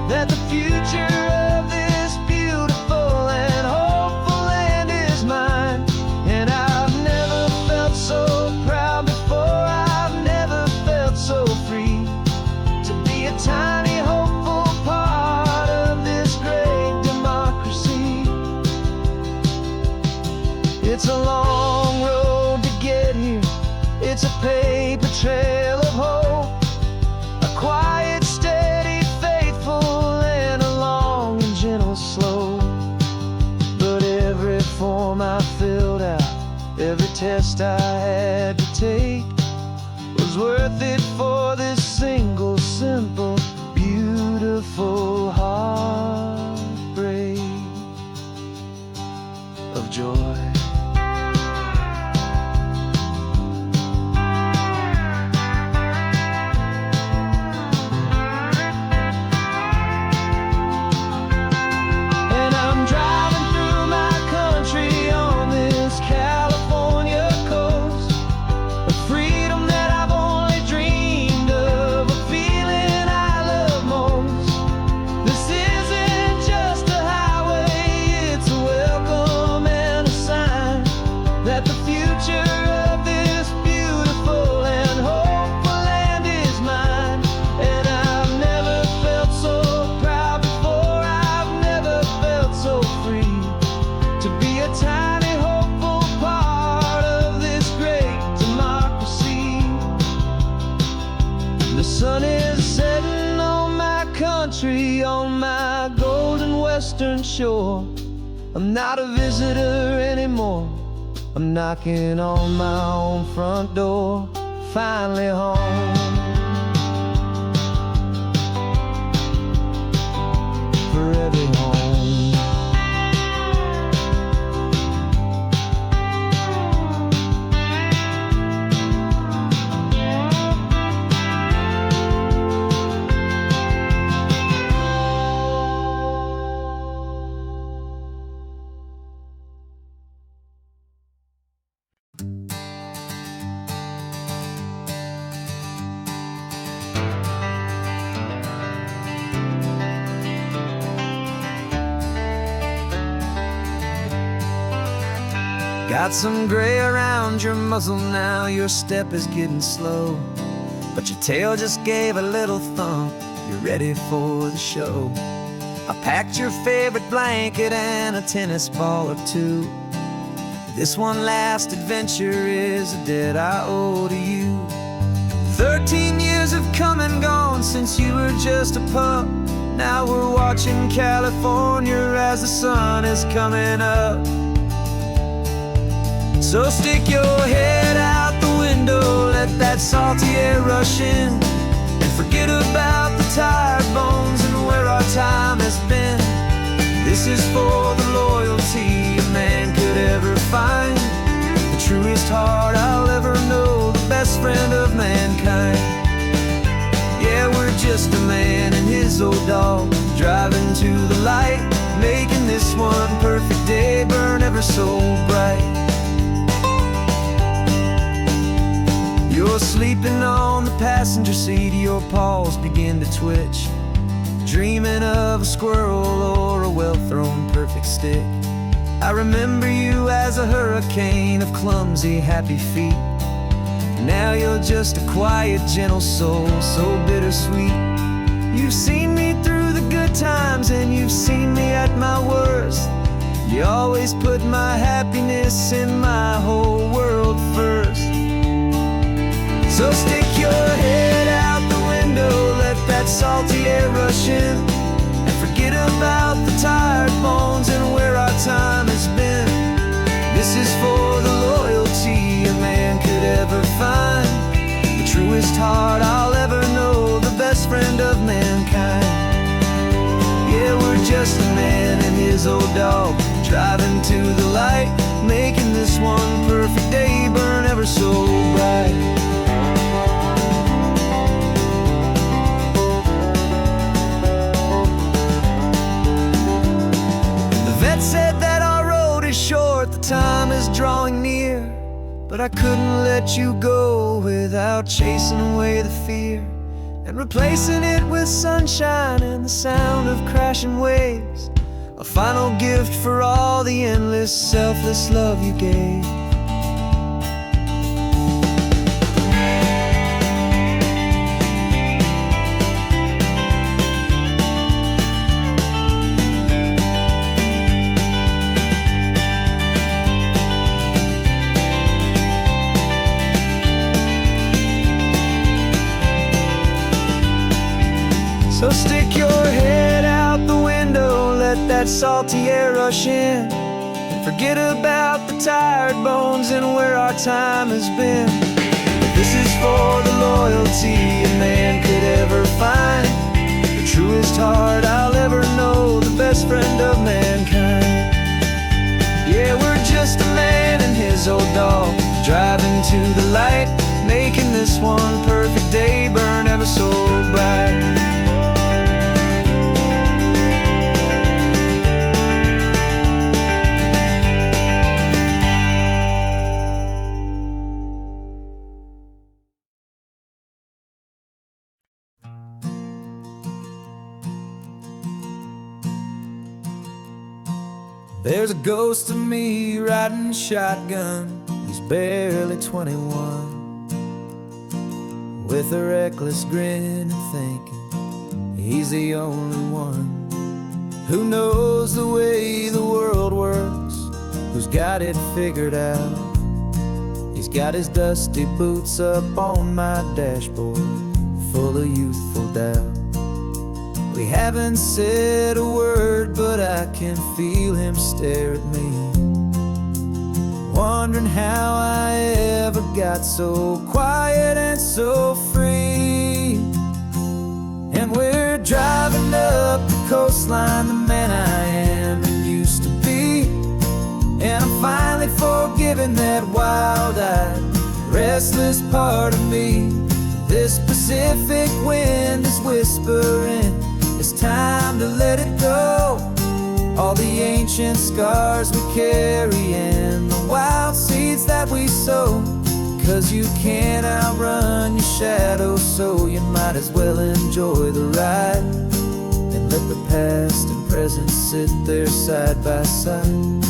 that the future of this beautiful and hopeful land is mine. And I've never felt so proud before, I've never felt so free to be a tiny hopeful part of this great democracy. It's a long road to get here, it's a paper trail of hope, a quiet, steady, faithful, and a long and gentle slope. But every form I filled out, every test I had to take, was worth it for this single, simple, beautiful heartbreak of joy. And I'm driving through my country on this California coast, a freedom that I've only dreamed of, a feeling I love most. This isn't just a highway, it's a welcome and a sign that the future of this beautiful and hopeful land is mine. And I've never felt so proud before, I've never felt so free to be a tiny hopeful part of this great democracy. The sun is setting on my country, on my golden western shore. I'm not a visitor anymore, I'm knocking on my own front door, finally home. Forever home. Got some gray around your muzzle now, your step is getting slow, but your tail just gave a little thump, you're ready for the show. I packed your favorite blanket and a tennis ball or two. This one last adventure is a debt I owe to you. 13 years have come and gone since you were just a pup. Now we're watching California as the sun is coming up. So stick your head out the window, let that salty air rush in, and forget about the tired bones and where our time has been. This is for the loyalty a man could ever find, the truest heart I'll ever know, the best friend of mankind. Yeah, we're just a man and his old dog, driving to the light, making this one perfect day burn ever so bright. You're sleeping on the passenger seat, your paws begin to twitch, dreaming of a squirrel or a well-thrown perfect stick. I remember you as a hurricane of clumsy, happy feet. Now you're just a quiet, gentle soul, so bittersweet. You've seen me through the good times and you've seen me at my worst. You always put my happiness and my whole world first. So stick your head out the window, let that salty air rush in, and forget about the tired bones and where our time has been. This is for the loyalty a man could truest heart I'll ever know, the best friend of mankind. Yeah, we're just a man and his old dog, driving to the light, making this one perfect day burn ever so bright. The vet said that our road is short, the time is drawing near, but I couldn't let you go without chasing away the fear and replacing it with sunshine and the sound of crashing waves, a final gift for all the endless, selfless love you gave. So stick your head out the window, let that salty air rush in, and forget about the tired bones and where our time has been. This is for the loyalty a man could ever find, the truest heart I'll ever know, the best friend of mankind. Yeah, we're just a man and his old dog, driving to the light, making this one perfect day burn ever so bright. There's a ghost of me riding shotgun, he's barely 21, with a reckless grin and thinking he's the only one who knows the way the world works, who's got it figured out. He's got his dusty boots up on my dashboard, full of youthful doubt. We haven't said a word, but I can feel him stare at me, wondering how I ever got so quiet and so free. And we're driving up the coastline, the man I am and used to be, and I'm finally forgiving that wild-eyed, restless part of me. This Pacific wind is whispering, it's time to let it go. All the ancient scars we carry and the wild seeds that we sow. 'Cause you can't outrun your shadow, so you might as well enjoy the ride and let the past and present sit there side by side.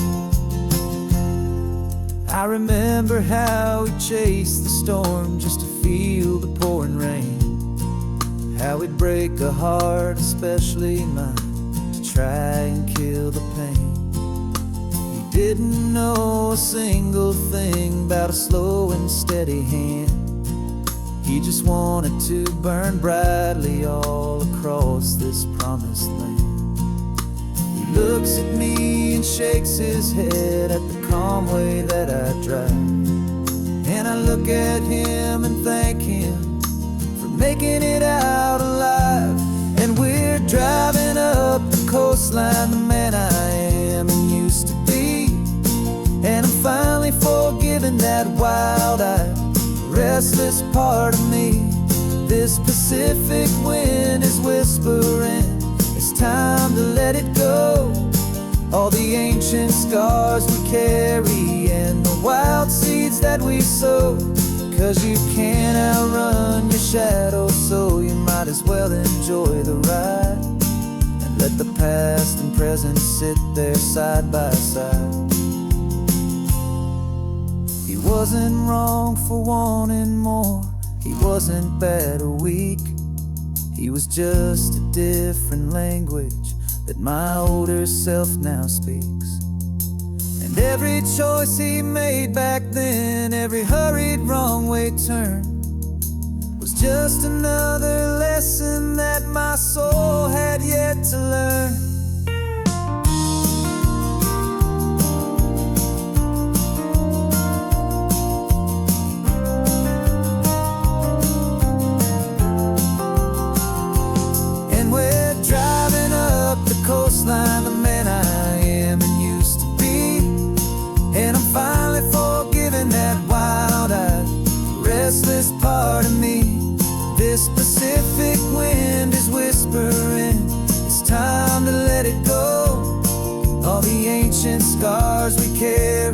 I remember how we chased the storm just to feel the pouring rain, how we'd break a heart, especially mine, to try and kill the pain. He didn't know a single thing about a slow and steady hand. He just wanted to burn brightly all across this promised land. He looks at me and shakes his head at the calm way that I drive, and I look at him and thank him making it out alive. And we're driving up the coastline, the man I am and used to be, and I'm finally forgiving that wild-eyed, restless part of me. This Pacific wind is whispering, it's time to let it go. All the ancient scars we carry and the wild seeds that we sow. 'Cause you can't outrun your shadow, so you might as well enjoy the ride and let the past and present sit there side by side. He wasn't wrong for wanting more, he wasn't bad or weak. He was just a different language that my older self now speaks. And every choice he made back then, every hurried wrong way turn, was just another lesson that my soul had yet to learn. restless part of me. This Pacific wind is whispering, it's time to let it go. All the ancient scars we carry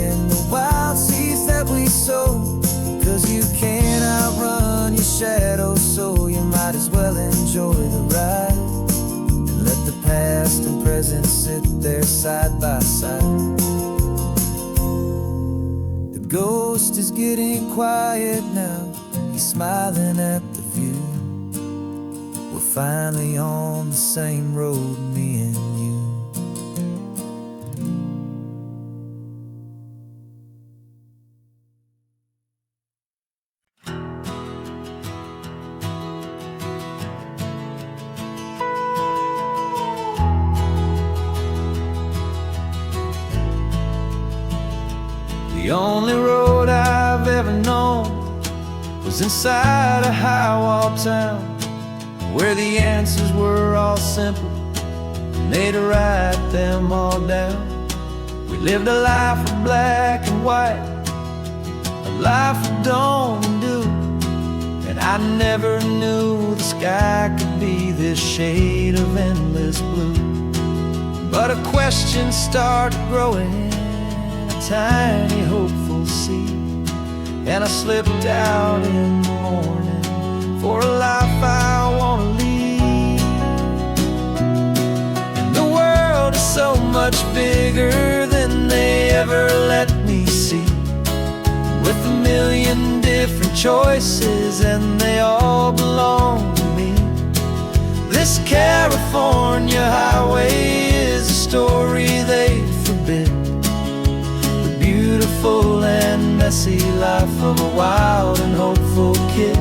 and the wild seeds that we sow. 'Cause you can't outrun your shadow, so you might as well enjoy the ride. And let the past and present sit there side by side. The ghost is getting quiet now, he's smiling at the view. We're finally on the same road, me and you. The only road I've ever known was inside a high-wall town, where the answers were all simple and they'd write them all down. We lived a life of black and white, a life of dawn and dew, and I never knew the sky could be this shade of endless blue. But a question started growing, tiny hopeful seed, and I slipped out in the morning for a life I want to lead. And the world is so much bigger than they ever let me see, with a million different choices and they all belong to me. This California highway is a story they forbid, beautiful and messy life of a wild and hopeful kid.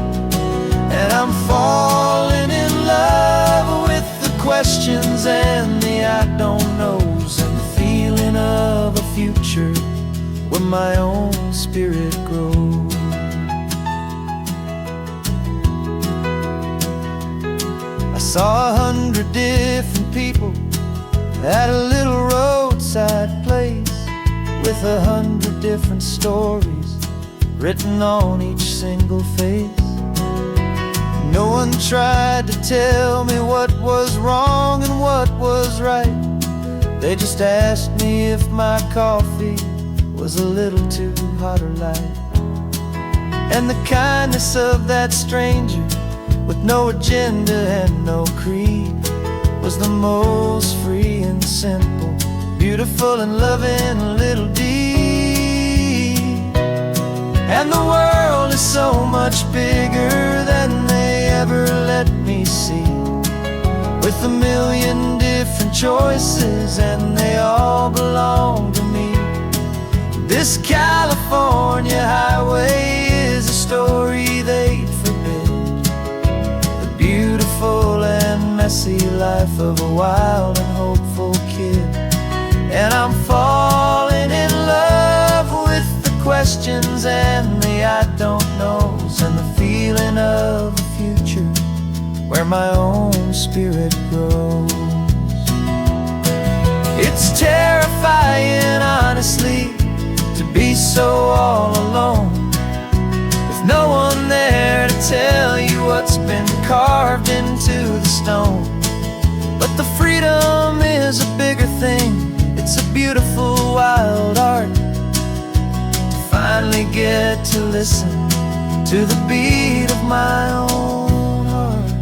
And I'm falling in love with the questions and the I don't knows, and the feeling of a future where my own spirit grows. I saw 100 different people at a little roadside place, with 100 different stories written on each single face. No one tried to tell me what was wrong and what was right. They just asked me if my coffee was a little too hot or light. And the kindness of that stranger, with no agenda and no creed, was the most free and simple, beautiful and loving little deed. And the world is so much bigger than they ever let me see, with a million different choices and they all belong to me. This California highway is a story they'd forbid, the beautiful and messy life of a wild and hopeful kid. And I'm falling in love with the questions and the I don't knows, and the feeling of a future where my own spirit grows. It's terrifying, honestly, to be so all alone, with no one there to tell you what's been carved into the stone. But the freedom is a bigger thing, it's a beautiful wild art, to finally get to listen to the beat of my own heart.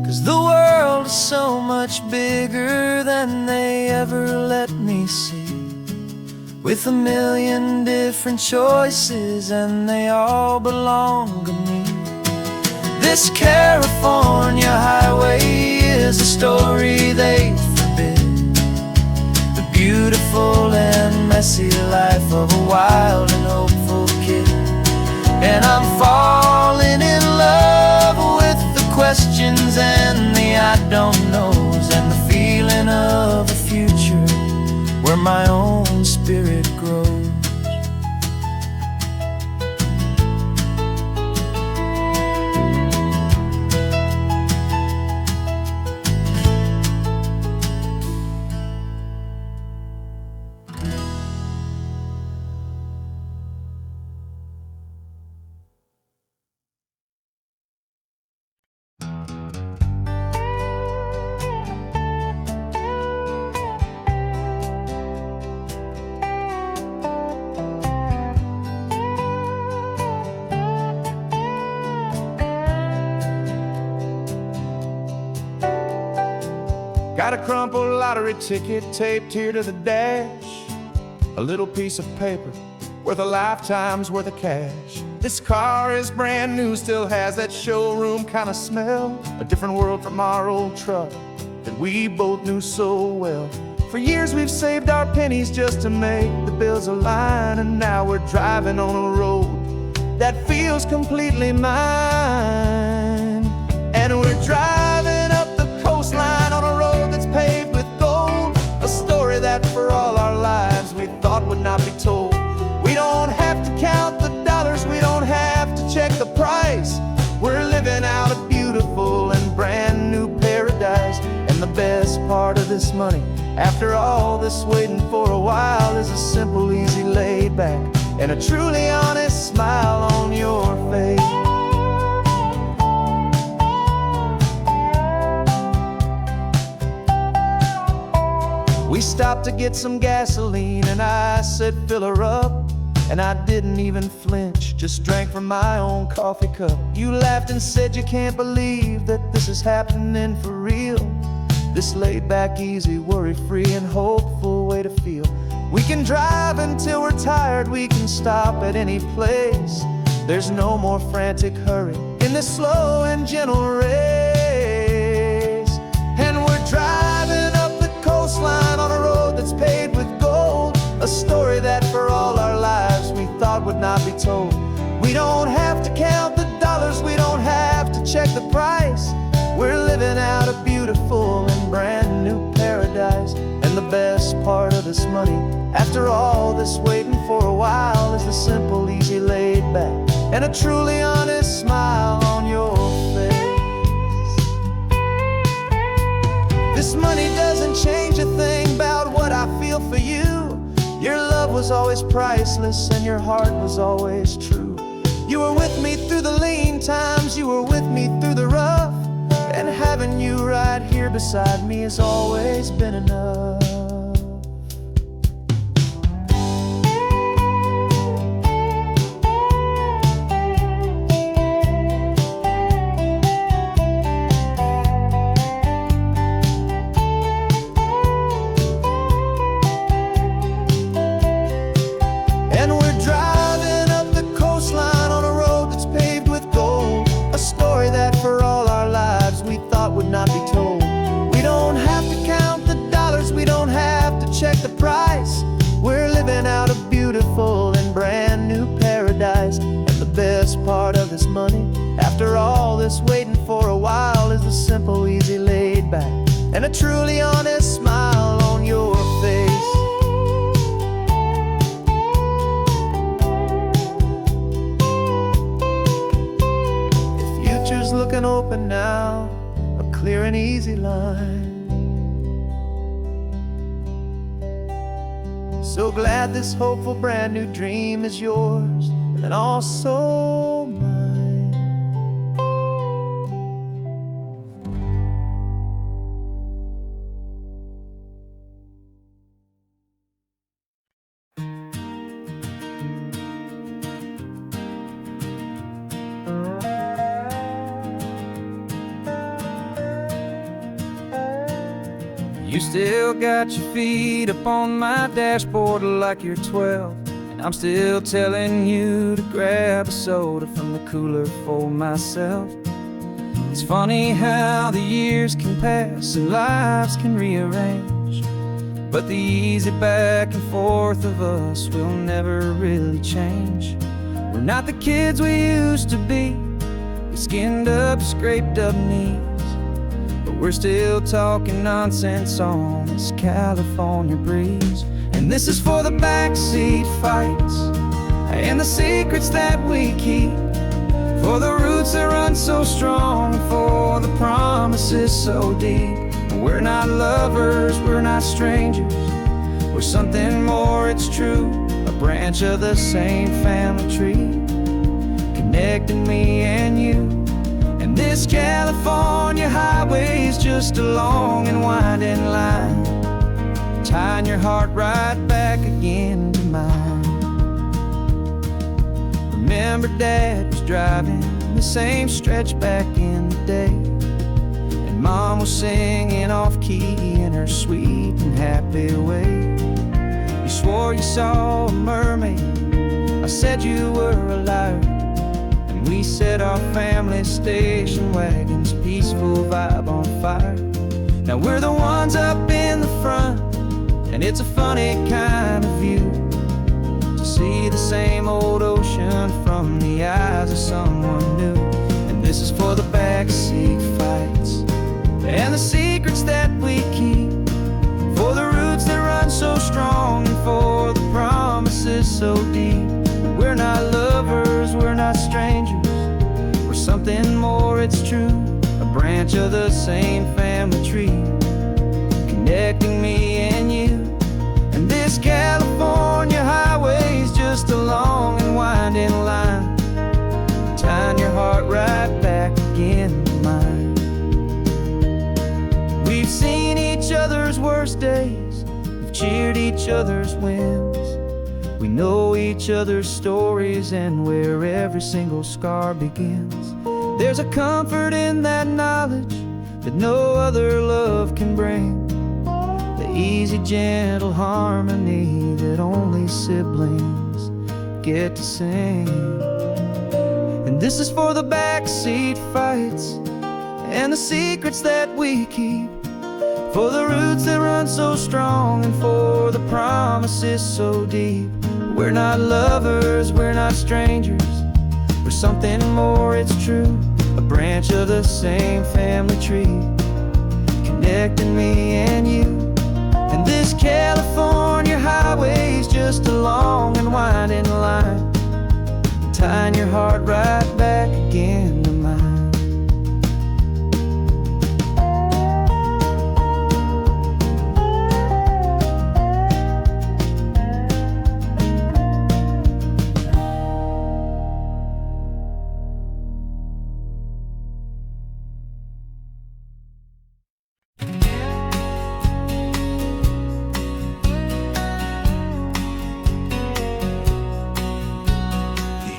'Cause the world is so much bigger than they ever let me see, with a million different choices and they all belong to me. This California highway is a story they forbid, the beautiful and messy life of a wild and hopeful kid. And I'm falling in love with the questions and the I don't knows, and the feeling of a future where my own spirit grows.
Got a crumpled lottery ticket taped here to the dash, a little piece of paper worth a lifetime's worth of cash. This car is brand new, still has that showroom kind of smell, a different world from our old truck that we both knew so well. For years we've saved our pennies just to make the bills align, and now we're driving on a road that feels completely mine. And we're driving up the coastline on a road that's paved with gold, a story that for all our lives we thought would not be told. We don't have to count the dollars, we don't have to check the price. We're living out a beautiful and brand new paradise. And the best part of this money, after all this waiting for a while, is a simple, easy, laid back, and a truly honest smile on your face. We stopped to get some gasoline, and I said, fill her up. And I didn't even flinch, just drank from my own coffee cup. You laughed and said you can't believe that this is happening for real. This laid back, easy, worry-free and hopeful way to feel. We can drive until we're tired, we can stop at any place. There's no more frantic hurry in this slow and gentle race. And we're driving up the coastline on a road that's paved with gold, a story that for all our lives we thought would not be told. We don't have to count the dollars, we don't have to check the price. We're living out a beautiful and brand new paradise. And the best part of this money, after all this waiting for a while, is the simple, easy, laid back, and a truly honest smile on your face. This money doesn't change a thing about what I feel for you. Your love was always priceless and your heart was always true. You were with me through the lean times, you were with me through the rough, and having you right here beside me has always been enough. Not be told. We don't have to count the dollars, we don't have to check the price. We're living out a beautiful and brand new paradise. And the best part of this money, after all this waiting for a while, is the simple, easy, laid back, and a truly honest smile on your face. The future's looking open now, clear and easy line. So glad this hopeful brand new dream is yours and also mine. You still got your feet up on my dashboard like you're 12, and I'm still telling you to grab a soda from the cooler for myself. It's funny how the years can pass and lives can rearrange, but the easy back and forth of us will never really change. We're not the kids we used to be, with skinned up, scraped up knees, but we're still talking nonsense on this California breeze. And this is for the backseat fights and the secrets that we keep, for the roots that run so strong, for the promises so deep. We're not lovers, we're not strangers, we're something more, it's true, a branch of the same family tree, connecting me and you. And this California highway is just a long and winding line, tying your heart right back again to mine. Remember Dad was driving the same stretch back in the day, and Mom was singing off-key in her sweet and happy way. You swore you saw a mermaid, I said you were a liar. And we set our family station wagon's peaceful vibe on fire. Now we're the ones up in the front, and it's a funny kind of view to see the same old ocean from the eyes of someone new. And this is for the backseat fights and the secrets that we keep, for the roots that run so strong and for the promises so deep. We're not lovers, we're not strangers, we're something more, it's true. A branch of the same family tree, connecting me and you. And this California highway's just a long and winding line, tying your heart right back again to mine. We've seen each other's worst days, we've cheered each other's wins. We know each other's stories and where every single scar begins. There's a comfort in that knowledge that no other love can bring, the easy, gentle harmony that only siblings get to sing. And this is for the backseat fights and the secrets that we keep, for the roots that run so strong and for the promises so deep. We're not lovers, we're not strangers, we're something more, it's true. A branch of the same family tree, connecting me and you. And this California highway's just a long and winding line, tying your heart right back again to mine.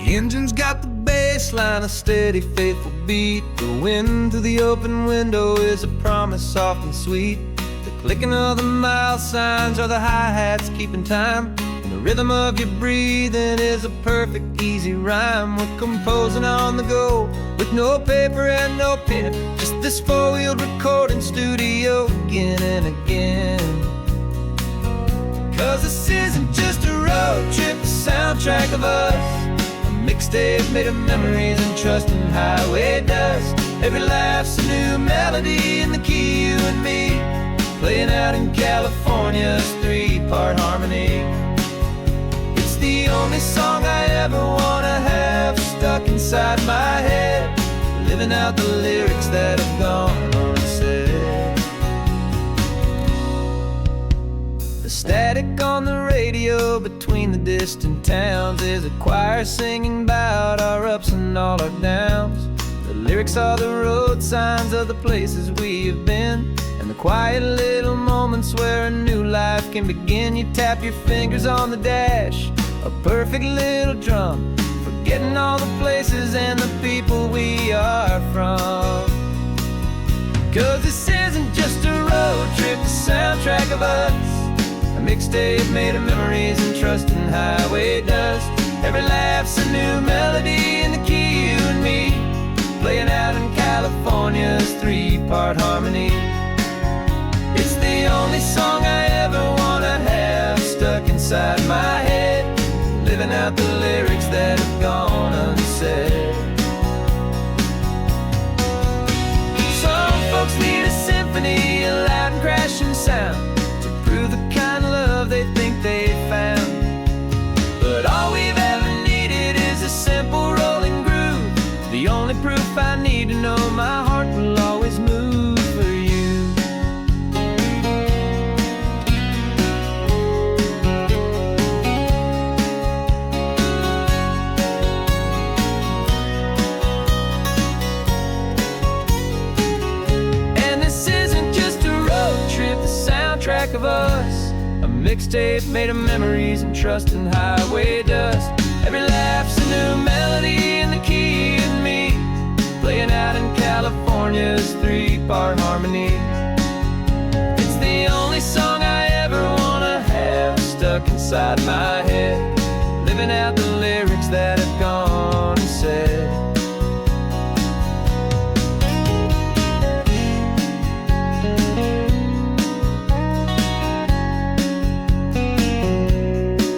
The engine's got the bass line, a steady, faithful beat. The wind through the open window is a promise soft and sweet. The clicking of the mile signs are the hi-hats keeping time, and the rhythm of your breathing is a perfect, easy rhyme. We're composing on the go with no paper and no pen, just this four-wheeled recording studio again and again. 'Cause this isn't just a road trip, the soundtrack of us, mixtape made of memories and trust in highway dust. Every laugh's a new melody in the key, you and me, playing out in California's three-part harmony. It's the only song I ever wanna have stuck inside my head, living out the lyrics that have gone unsaid. The static on the radio between the distant towns is a choir singing about our ups and all our downs. The lyrics are the road signs of the places we have been, and the quiet little moments where a new life can begin. You tap your fingers on the dash, a perfect little drum, forgetting all the places and the people we are from. 'Cause this isn't just a road trip, the soundtrack of us, a mixtape made of memories and trust in highway dust. Every laugh's a new melody in the key, you and me, playing out in California's three-part harmony. It's the only song I ever wanna have stuck inside my head, living out the lyrics that have gone unsaid. Some folks need a symphony, a loud and crashing sound, to prove the kind of love they think they found. But all we've ever needed is a simple rolling groove, the only proof I need to know my heart will always move for you. And this isn't just a road trip, the soundtrack of us, a mixtape made of memories and trust in highway dust. Every laugh's a new melody in the key and me, playing out in California's three keep our harmony. It's the only song I ever wanna have stuck inside my head, living out the lyrics that have gone and said.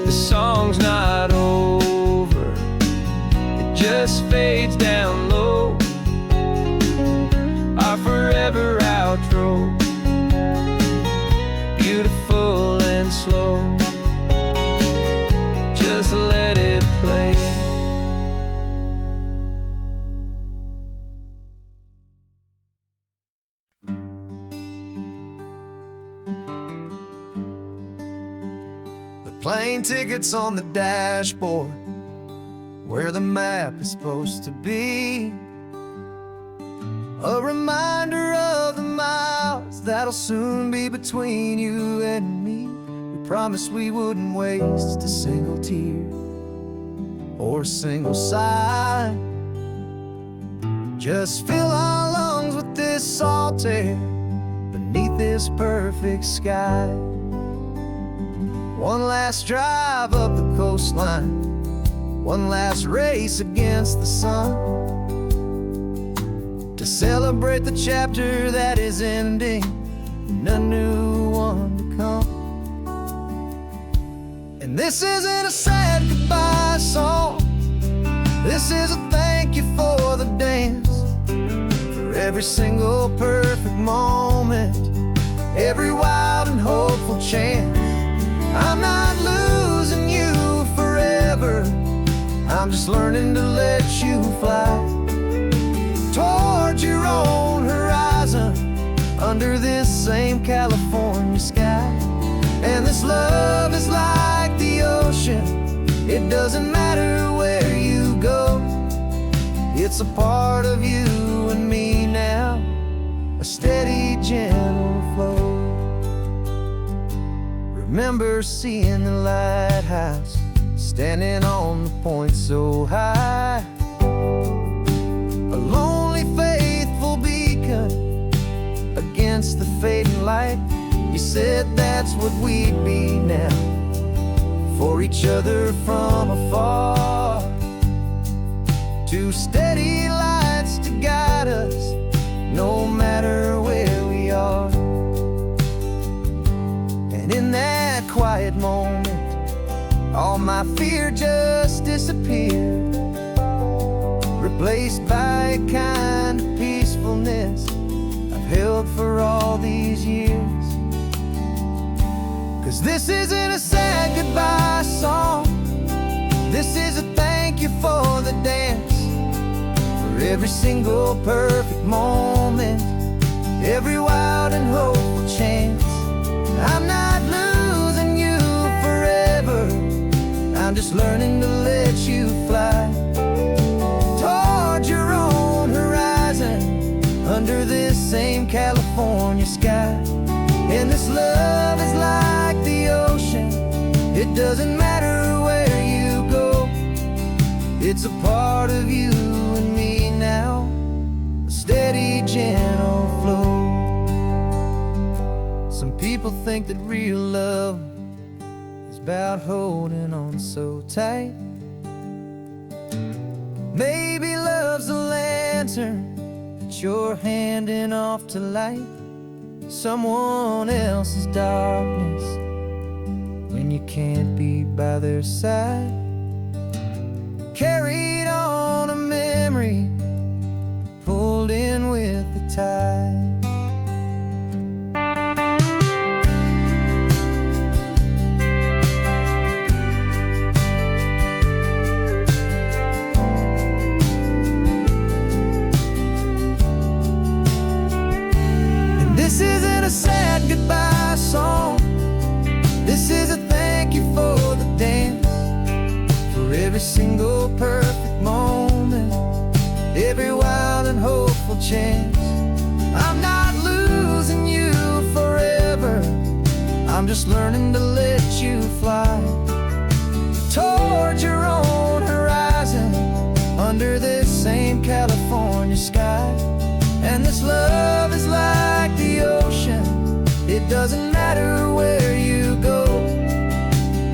The song's not over, it just fades down low, our forever outro, beautiful and slow. Just let it play.
The plane tickets on the dashboard, where the map is supposed to be. A reminder of the miles that'll soon be between you and me. We promised we wouldn't waste a single tear or a single sigh. Just fill our lungs with this salt air beneath this perfect sky. One last drive up the coastline, one last race against the sun, to celebrate the chapter that is ending and a new one to come. And this isn't a sad goodbye song, this is a thank you for the dance, for every single perfect moment, every wild and hopeful chance. I'm not losing you forever, I'm just learning to let you fly towards your own horizon, under this same California sky. And this love is like the ocean, it doesn't matter where you go, it's a part of you and me now, a steady, gentle flow. Remember seeing the lighthouse, standing on the point so high, a lonely, faithful beacon against the fading light. You said that's what we'd be now, for each other from afar. Two steady lights to guide us, no matter where we are. And in that quiet moment, all my fear just disappeared, replaced by a kind of peacefulness I've held for all these years. 'Cause this isn't a sad goodbye song, this is a thank you for the dance, for every single perfect moment, every wild and hopeful chance. I'm not losing you forever, I'm just learning to let you fly towards your own horizon, under this same California sky. And this love is like the ocean, it doesn't matter where you go, it's a part of you and me now, a steady, gentle flow. Some people think that real love is about holding on so tight. Maybe love's a lantern that you're handing off to light someone else's darkness when you can't be by their side. Carried on a memory, pulled in with the tide. This isn't a sad goodbye song, this is a thank you for the dance, for every single perfect moment, every wild and hopeful chance. I'm not losing you forever, I'm just learning to let you fly towards your own horizon, under this same California sky.
And this love is like the ocean. It doesn't matter where you go.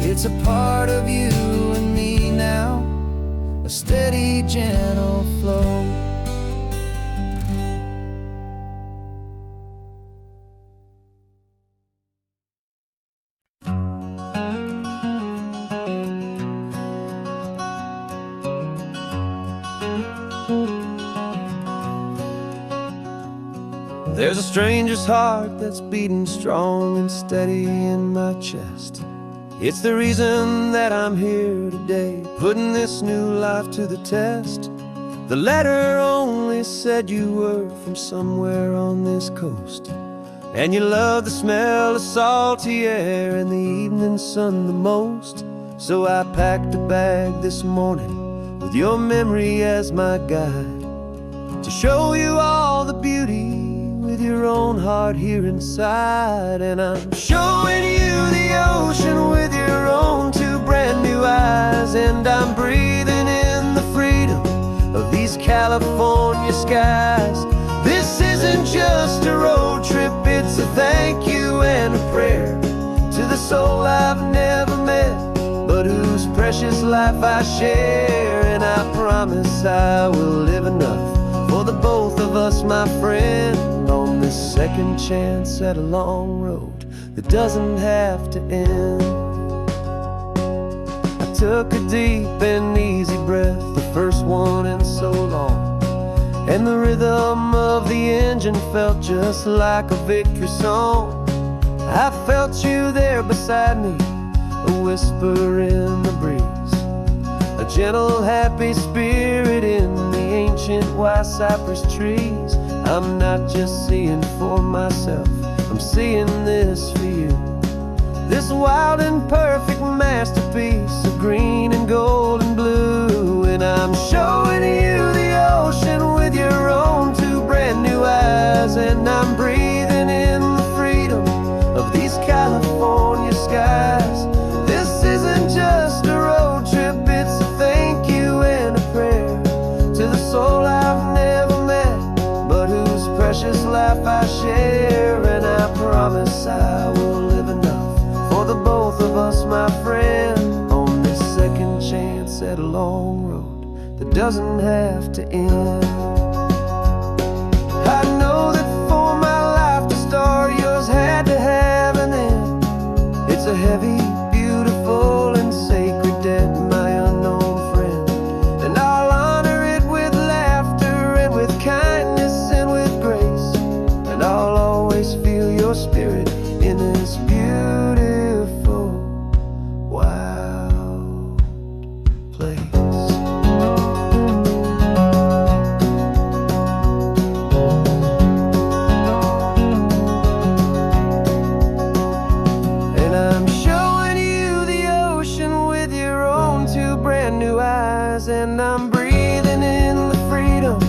It's a part of you and me now, a steady, gentle flow.
There's a stranger's heart that's beating strong and steady in my chest. It's the reason that I'm here today, putting this new life to the test. The letter only said you were from somewhere on this coast, and you love the smell of salty air and the evening sun the most. So I packed a bag this morning with your memory as my guide, to show you all the beauty with your own heart here inside. And I'm showing you the ocean with your own two brand new eyes. And I'm breathing in the freedom of these California skies. This isn't just a road trip, it's a thank you and a prayer to the soul I've never met, but whose precious life I share. And I promise I will live enough for the both of us, my friend, on this second chance at a long road that doesn't have to end. I took a deep and easy breath, the first one in so long, and the rhythm of the engine felt just like a victory song. I felt you there beside me, a whisper in the breeze, a gentle happy spirit in the ancient white cypress trees. I'm not just seeing for myself, I'm seeing this for you, this wild and perfect masterpiece of green and gold and blue. And I'm showing you the ocean with your own two brand new eyes. And I'm breathing in the freedom of these California skies. This isn't just a road trip, it's a thank you and a prayer to the soul I've never met, but whose precious life I share. And I promise I will live enough for the both of us, my friend, on this second chance at a long road that doesn't have to end. I know that for my life to start, yours had to have an end. It's a heavy, beautiful, and sacred debt, my unknown friend, and I'll honor it with laughter and with kindness and with grace. And I'll always feel your spirit in this beautiful, wild place. And I'm showing you the ocean with your own two brand new eyes. And I'm breathing in the freedom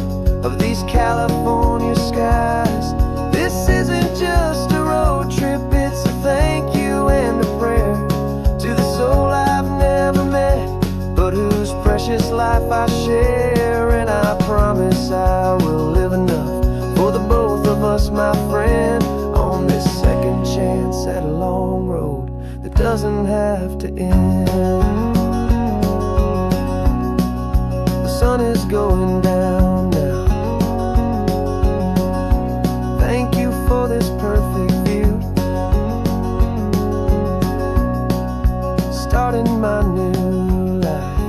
of these California skies. This isn't just a road trip, it's a thank you and a prayer to the soul I've never met, but whose precious life I share. And I promise I will live enough for the both of us, my friend, on this second chance at a long road that doesn't have to end. The sun is going down now. Thank you for this perfect view, starting my new life,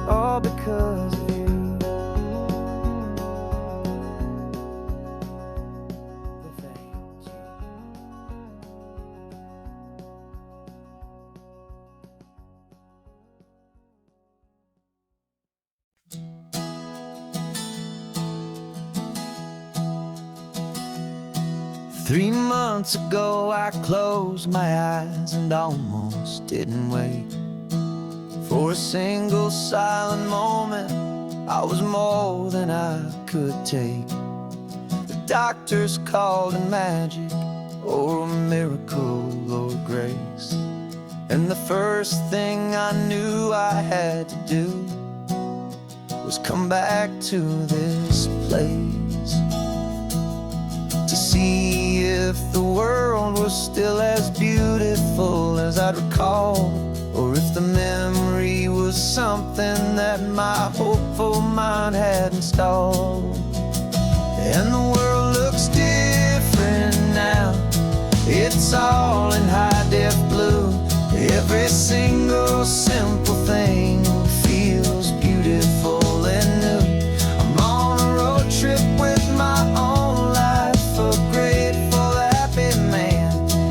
all because of you. Thank you. 3 months ago I closed my eyes and almost didn't wait for a single silent moment. I was more than I could take. The doctors called it magic or a miracle or grace, and the first thing I knew I had to do
was come back to this place to see if the world was still as beautiful as I'd recall, or if the memory was something that my hopeful mind had installed. And the world looks different now. It's all in high-def blue. Every single simple thing feels beautiful and new. I'm on a road trip with my own life, a grateful, happy man,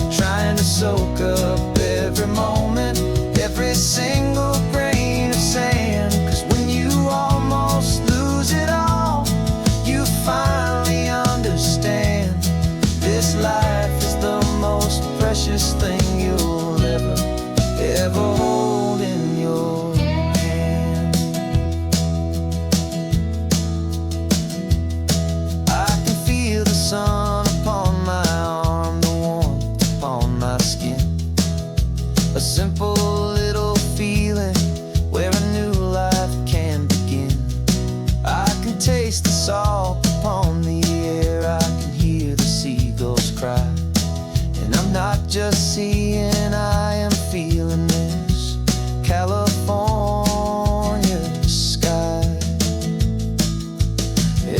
trying to soak up every moment, every single grain of sand. 'Cause when you almost lose it all, you finally understand this life is the most precious thing you'll ever hold in your hand. I can feel the sun upon my arm, the warmth upon my skin, a simple little feeling where a new life can begin. I can taste the salt upon the air, I can hear the seagulls cry, and I'm not just seeing, I am feeling this California sky.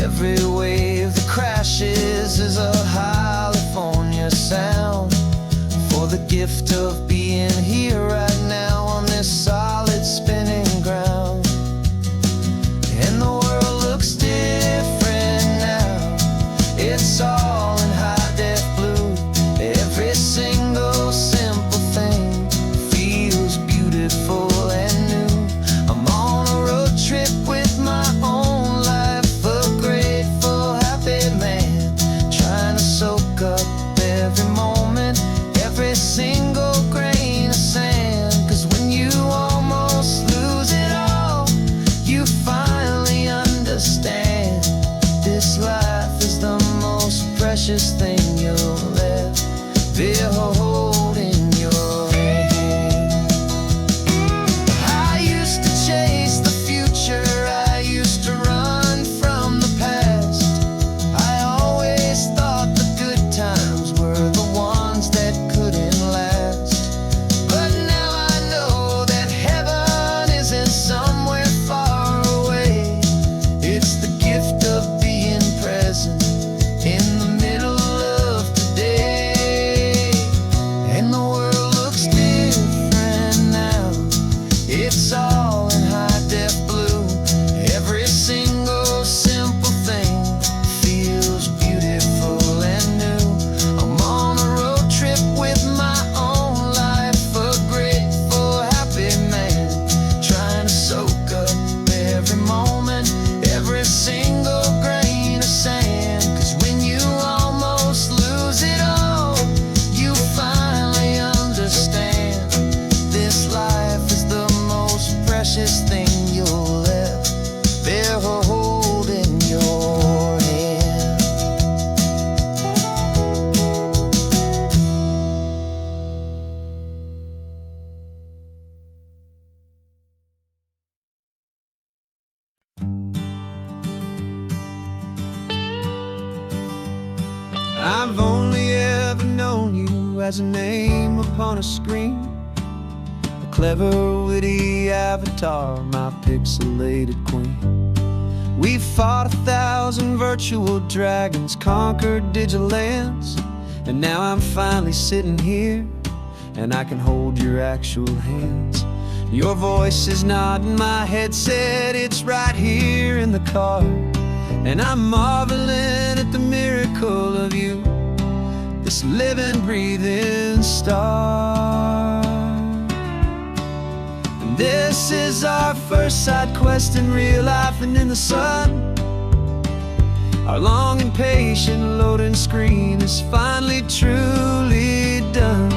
Every wave that crashes is a California sound, for the gift of being here right now on this solid spinning ground. And the world looks different now. It's all in high-def blue. Every single simple thing feels beautiful and new. I'm on a road trip with my own life, a grateful, happy man, trying to soak up every moment, every single grain of sand. 'Cause when you almost lose it all, you finally understand this life is the most precious thing you'll ever hold in your hand. I used to chase the future, I used to run from the past. I always thought the good times were the ones that couldn't last. But now I know that heaven isn't somewhere far away. It's the gift of being present in the middle of today. And the world looks different now. It's all in high-def blue. Every single simple thing feels beautiful and new. I'm on a road trip with my own life, a grateful, happy man, trying to soak up every moment, every single grain of sand. 'Cause when you almost lose it all, you finally understand this life is the most precious thing you'll ever hold in your hand.
I've only ever known you as a name upon a screen, a clever, witty avatar, my pixelated queen. We fought 1,000 virtual dragons, conquered digital lands, and now I'm finally sitting here, and I can hold your actual hands. Your voice is not in my headset, it's right here in the car, and I'm marveling at the miracle of you, this living, breathing star. And this is our first side quest in real life and in the sun. Our long and patient loading screen is finally truly done.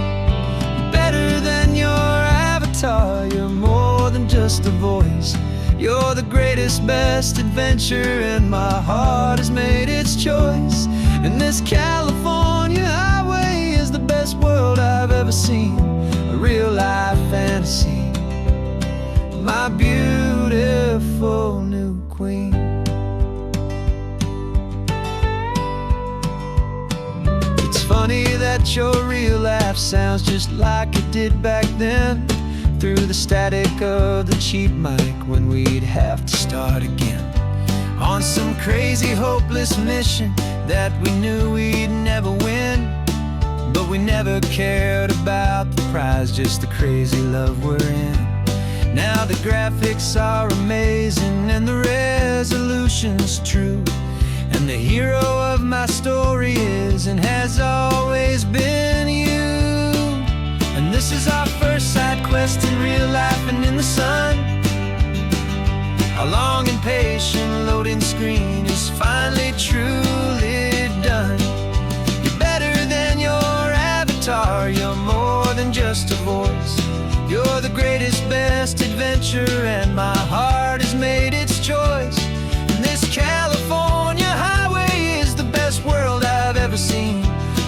Better than your avatar, you're more than just a voice. You're the greatest, best adventure, and my heart has made its choice. And this California highway is the best world I've ever seen, a real life fantasy, my beautiful new
new queen. It's funny that your real laugh sounds just like it did back then, through the static of the cheap mic when we'd have to start again, on some crazy hopeless mission that we knew we'd never win. But we never cared about the prize, just the crazy love we're in. Now the graphics are amazing and the resolution's true, and the hero of my story is and has always been you. And this is our first side quest in real life and in the sun. Our long and patient loading screen is finally truly done. You're better than your avatar, you're more than just a voice. You're the greatest, best adventure, and my heart has made its choice. And this California highway is the best world I've ever seen,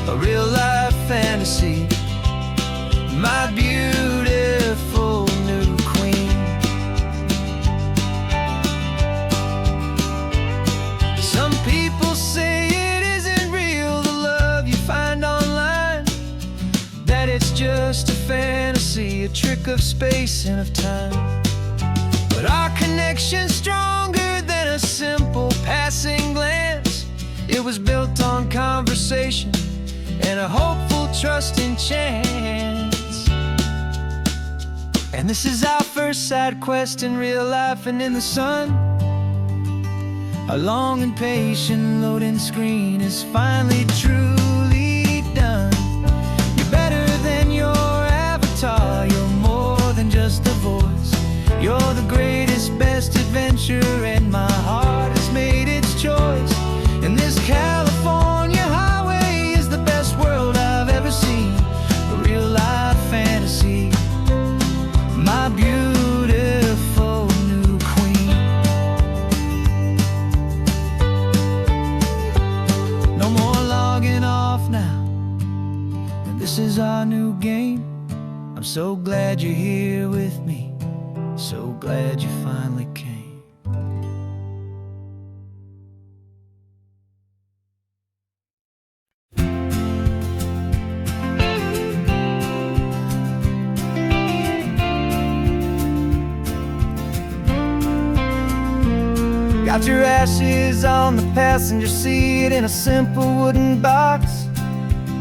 a real life fantasy, my beautiful new queen. Some people say it isn't real, the love you find online, that it's just a fantasy, a trick of space and of time. But our connection's stronger than a simple passing glance. It was built on conversation and a hopeful, trusting chance. And this is our first side quest in real life and in the sun. Our long and patient loading screen is finally truly done. You're better than your avatar, you're more than just a voice. You're the greatest, best adventure, and my heart has made its choice. And this California highway is the best world I've ever seen, a real life fantasy, my beautiful new queen. No more logging off now, and this is our new game. I'm so glad you're here with me, so glad you finally came. Got your ashes on the passenger seat in a simple wooden box.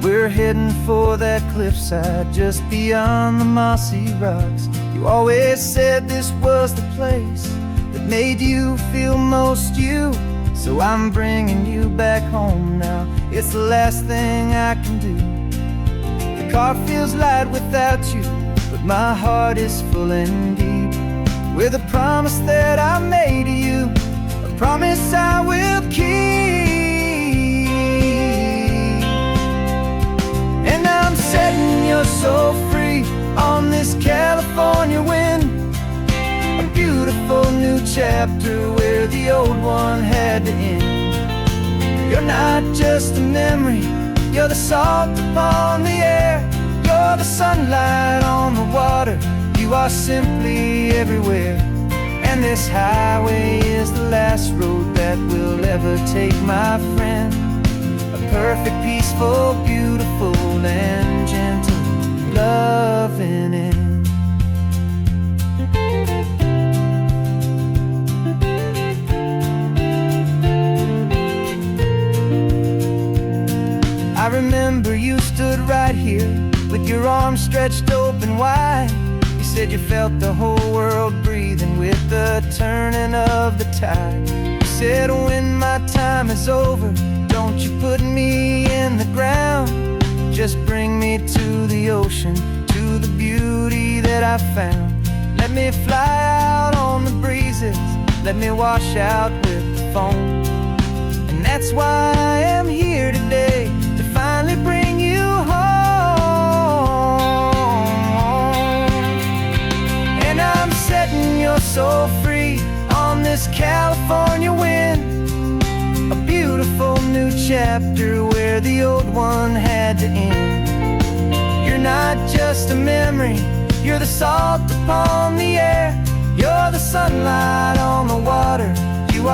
We're heading for that cliffside just beyond the mossy rocks. You always said this was the place that made you feel most you, so I'm bringing you back home now. It's the last thing I can do. The car feels light without you, but my heart is full and deep with a promise that I made to you, a promise I will keep. And I'm setting your soul free on this California wind, a beautiful new chapter where the old one had to end. You're not just a memory, you're the salt upon the air, you're the sunlight on the water, you are simply everywhere. And this highway is the last road that we'll ever take, my friend. A perfect, peaceful, beautiful, and gentle, loving end. I remember you stood right here with your arms stretched open wide. You said you felt the whole world breathing with the turning of the tide. You said when my time is over, don't you put me in the ground, just bring me to the ocean, to the beauty that I found. Let me fly out on the breezes, let me wash out with the foam. And that's why I am here today, to finally bring you home. And I'm setting your soul free on this California wind, a beautiful new chapter where the old one had to end. You're not just a memory, you're the salt upon the air, you're the sunlight on the water,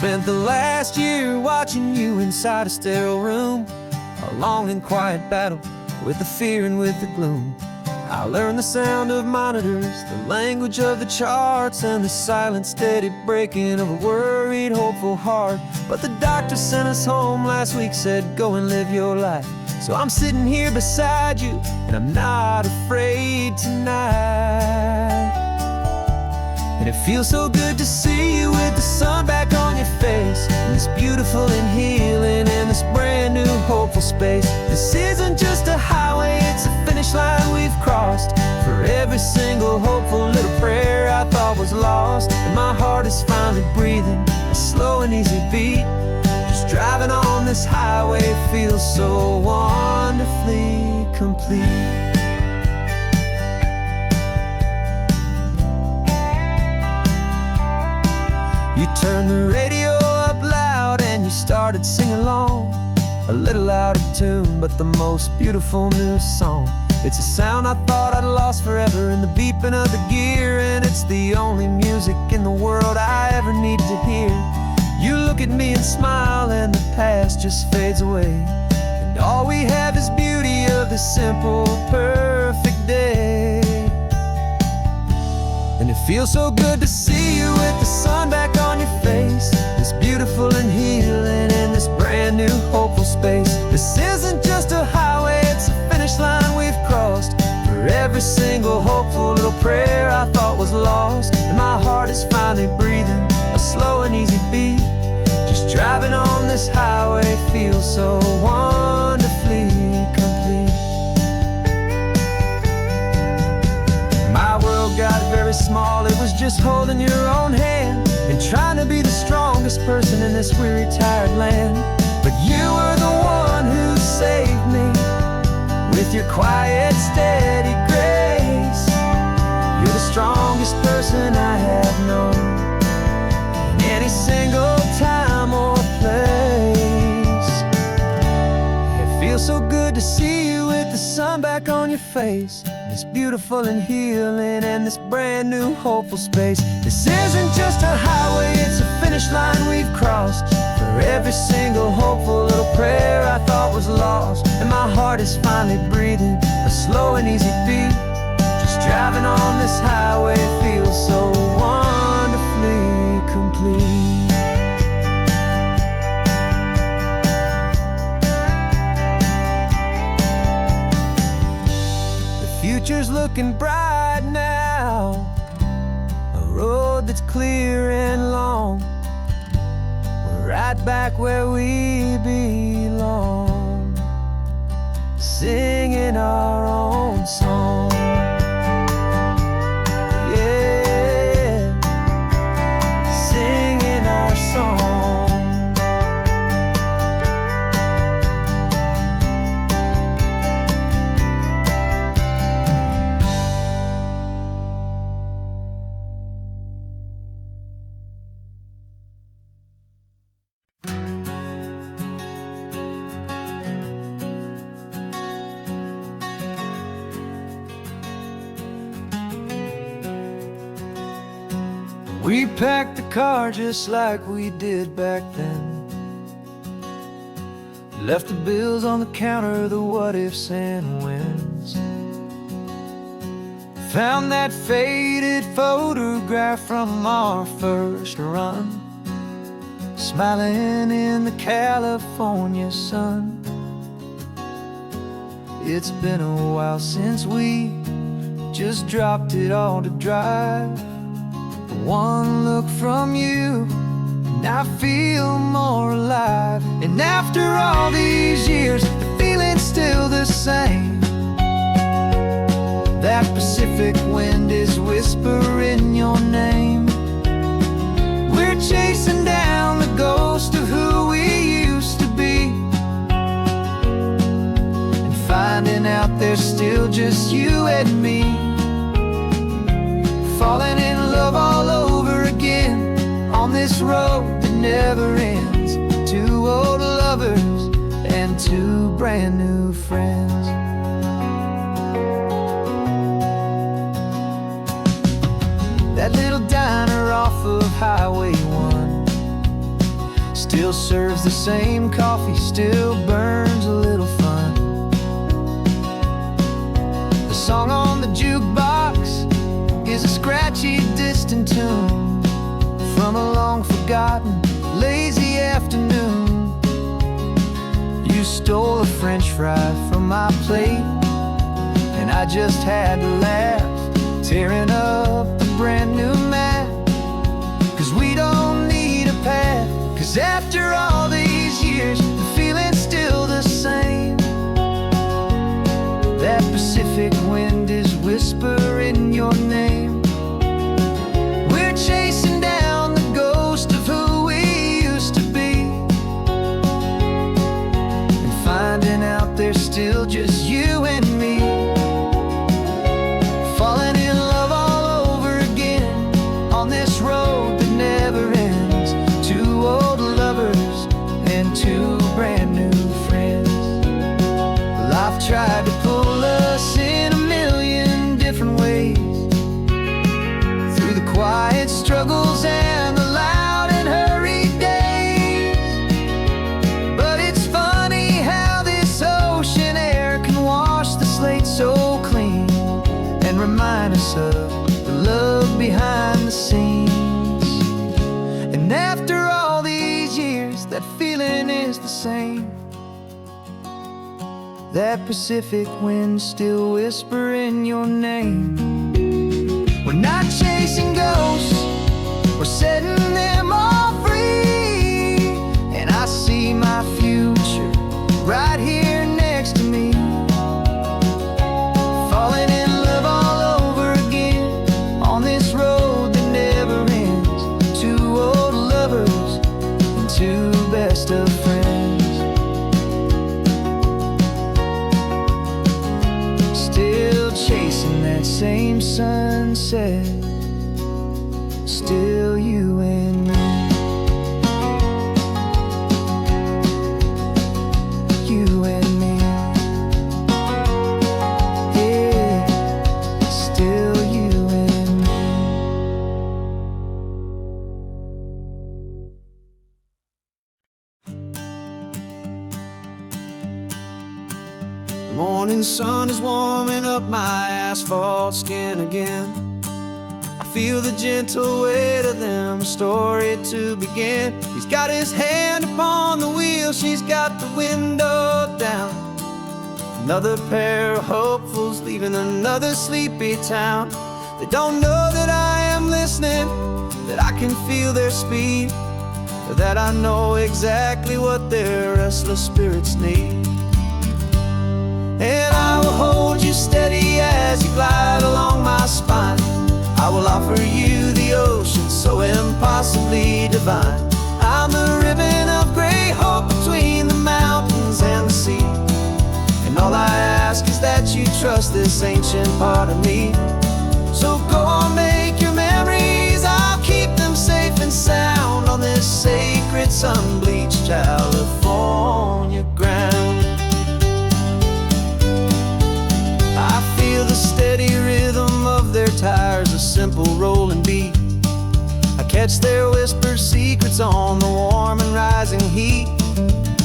Spent the last year watching you inside a sterile room, a long and quiet battle with the fear and with the gloom. I learned the sound of monitors, the language of the charts, and the silent, steady breaking of a worried, hopeful heart. But the doctor sent us home last week, said, go and live your life. So I'm sitting here beside you, and I'm not afraid tonight. And it feels so good to see you with the sun back on your face, and this beautiful and healing in this brand new hopeful space. This isn't just a highway, it's a finish line we've crossed. For every single hopeful little prayer I thought was lost, and my heart is finally breathing a slow and easy beat. Just driving on this highway feels so wonderfully complete. You turned the radio up loud and you started singing along, a little out of tune, but the most beautiful new song. It's a sound I thought I'd lost forever in the beeping of the gear, and it's the only music in the world I ever need to hear. You look at me and smile, and the past just fades away, and all we have is beauty of this simple, perfect day. And it feels so good to see you with the sun back on your face, this beautiful and healing in this brand new hopeful space. This isn't just a highway, it's a finish line we've crossed. For every single hopeful little prayer I thought was lost, and my heart is finally breathing a slow and easy beat. Just driving on this highway feels so wonderfully complete. My world got very small, it was just holding your own hand and trying to be the strongest person in this weary, tired land. But you were the one who saved me with your quiet, steady grace. You're the strongest person I have known in any single time or place. It feels so good to see you with the sun back on your face, this beautiful and healing and this brand new hopeful space. This isn't just a highway, it's a finish line we've crossed. For every single hopeful little prayer I thought was lost, and my heart is finally breathing a slow and easy beat. Just driving on this highway feels so wonderfully complete. Future's looking bright now, a road that's clear and long. We're right back where we belong, singing our own song. Yeah, singing our song. We packed the car just like we did back then, left the bills on the counter, the what ifs and whens. Found that faded photograph from our first run, smiling in the California sun. It's been a while since we just dropped it all to drive. One look from you and I feel more alive. And after all these years, the feeling's still the same. That Pacific wind is whispering your name. We're chasing down the ghost of who we used to be, and finding out there's still just you and me. Falling in love all over again on this road that never ends. Two old lovers and two brand new friends. That little diner off of Highway 1, still serves the same coffee, still burns a little fun. The song on the jukebox is a scratchy, distant tune from a long-forgotten, lazy afternoon. You stole a French fry from my plate, and I just had to laugh, tearing up the brand new map. 'Cause we don't need a path, 'cause after all these years, the feeling's still the same. That Pacific wind is whispering your name. We're chasing down the ghost of who we used to be, and finding out there's still just you and me. Falling in love all over again on this road that never ends. Two old lovers and two brand new friends. Life tried to pull us in a million different ways, through the quiet struggles and the loud and hurried days. But it's funny how this ocean air can wash the slate so clean, and remind us of the love behind the scenes. And after all these years, that feeling is the same. That Pacific wind still whispering your name. We're not chasing ghosts, we're setting them all free. And I see my future right here next to me. Falling in love all over again on this road that never ends. Two old lovers and two best of friends. Still chasing that same sunset, still you and me. You and me. Yeah, still you and me.
The morning sun is warming up my asphalt skin again. I feel the gentle weight of them, a story to begin. He's got his hand upon the wheel, she's got the window down. Another pair of hopefuls leaving another sleepy town. They don't know that I am listening, that I can feel their speed, or that I know exactly what their restless spirits need. And I will hold you steady as you glide along my spine. I will offer you the ocean so impossibly divine. I'm the ribbon of gray hope between the mountains and the sea. And all I ask is that you trust this ancient part of me. So go on, make your memories, I'll keep them safe and sound on this sacred sun-bleached California ground. I feel the steady rhythm of their tires, a simple rolling beat. I catch their whispered secrets on the warm and rising heat.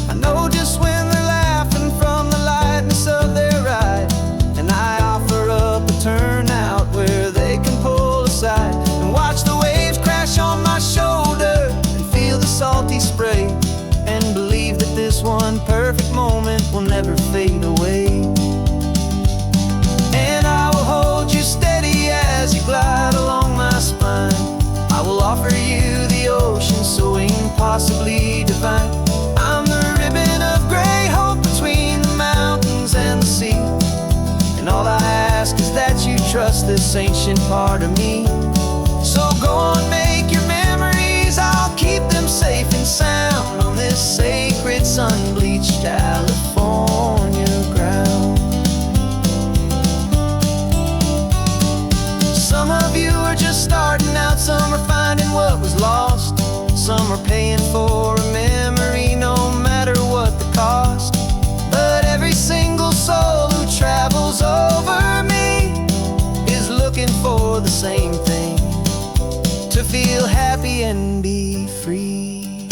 I know just when they're laughing from the lightness of their ride, and I offer up a turnout where they can pull aside and watch the waves crash on my shoulder and feel the salty spray, and believe that this one perfect moment will never fade away. I will hold you steady as you glide along my spine. I will offer you the ocean so impossibly divine. I'm the ribbon of gray hope between the mountains and the sea. And all I ask is that you trust this ancient part of me. So go on, make your memories, I'll keep them safe and sound on this sacred sun-bleached California ground. Some of you are just starting out, some are finding what was lost. Some are paying for a memory no matter what the cost. But every single soul who travels over me is looking for the same thing, to feel happy and be free.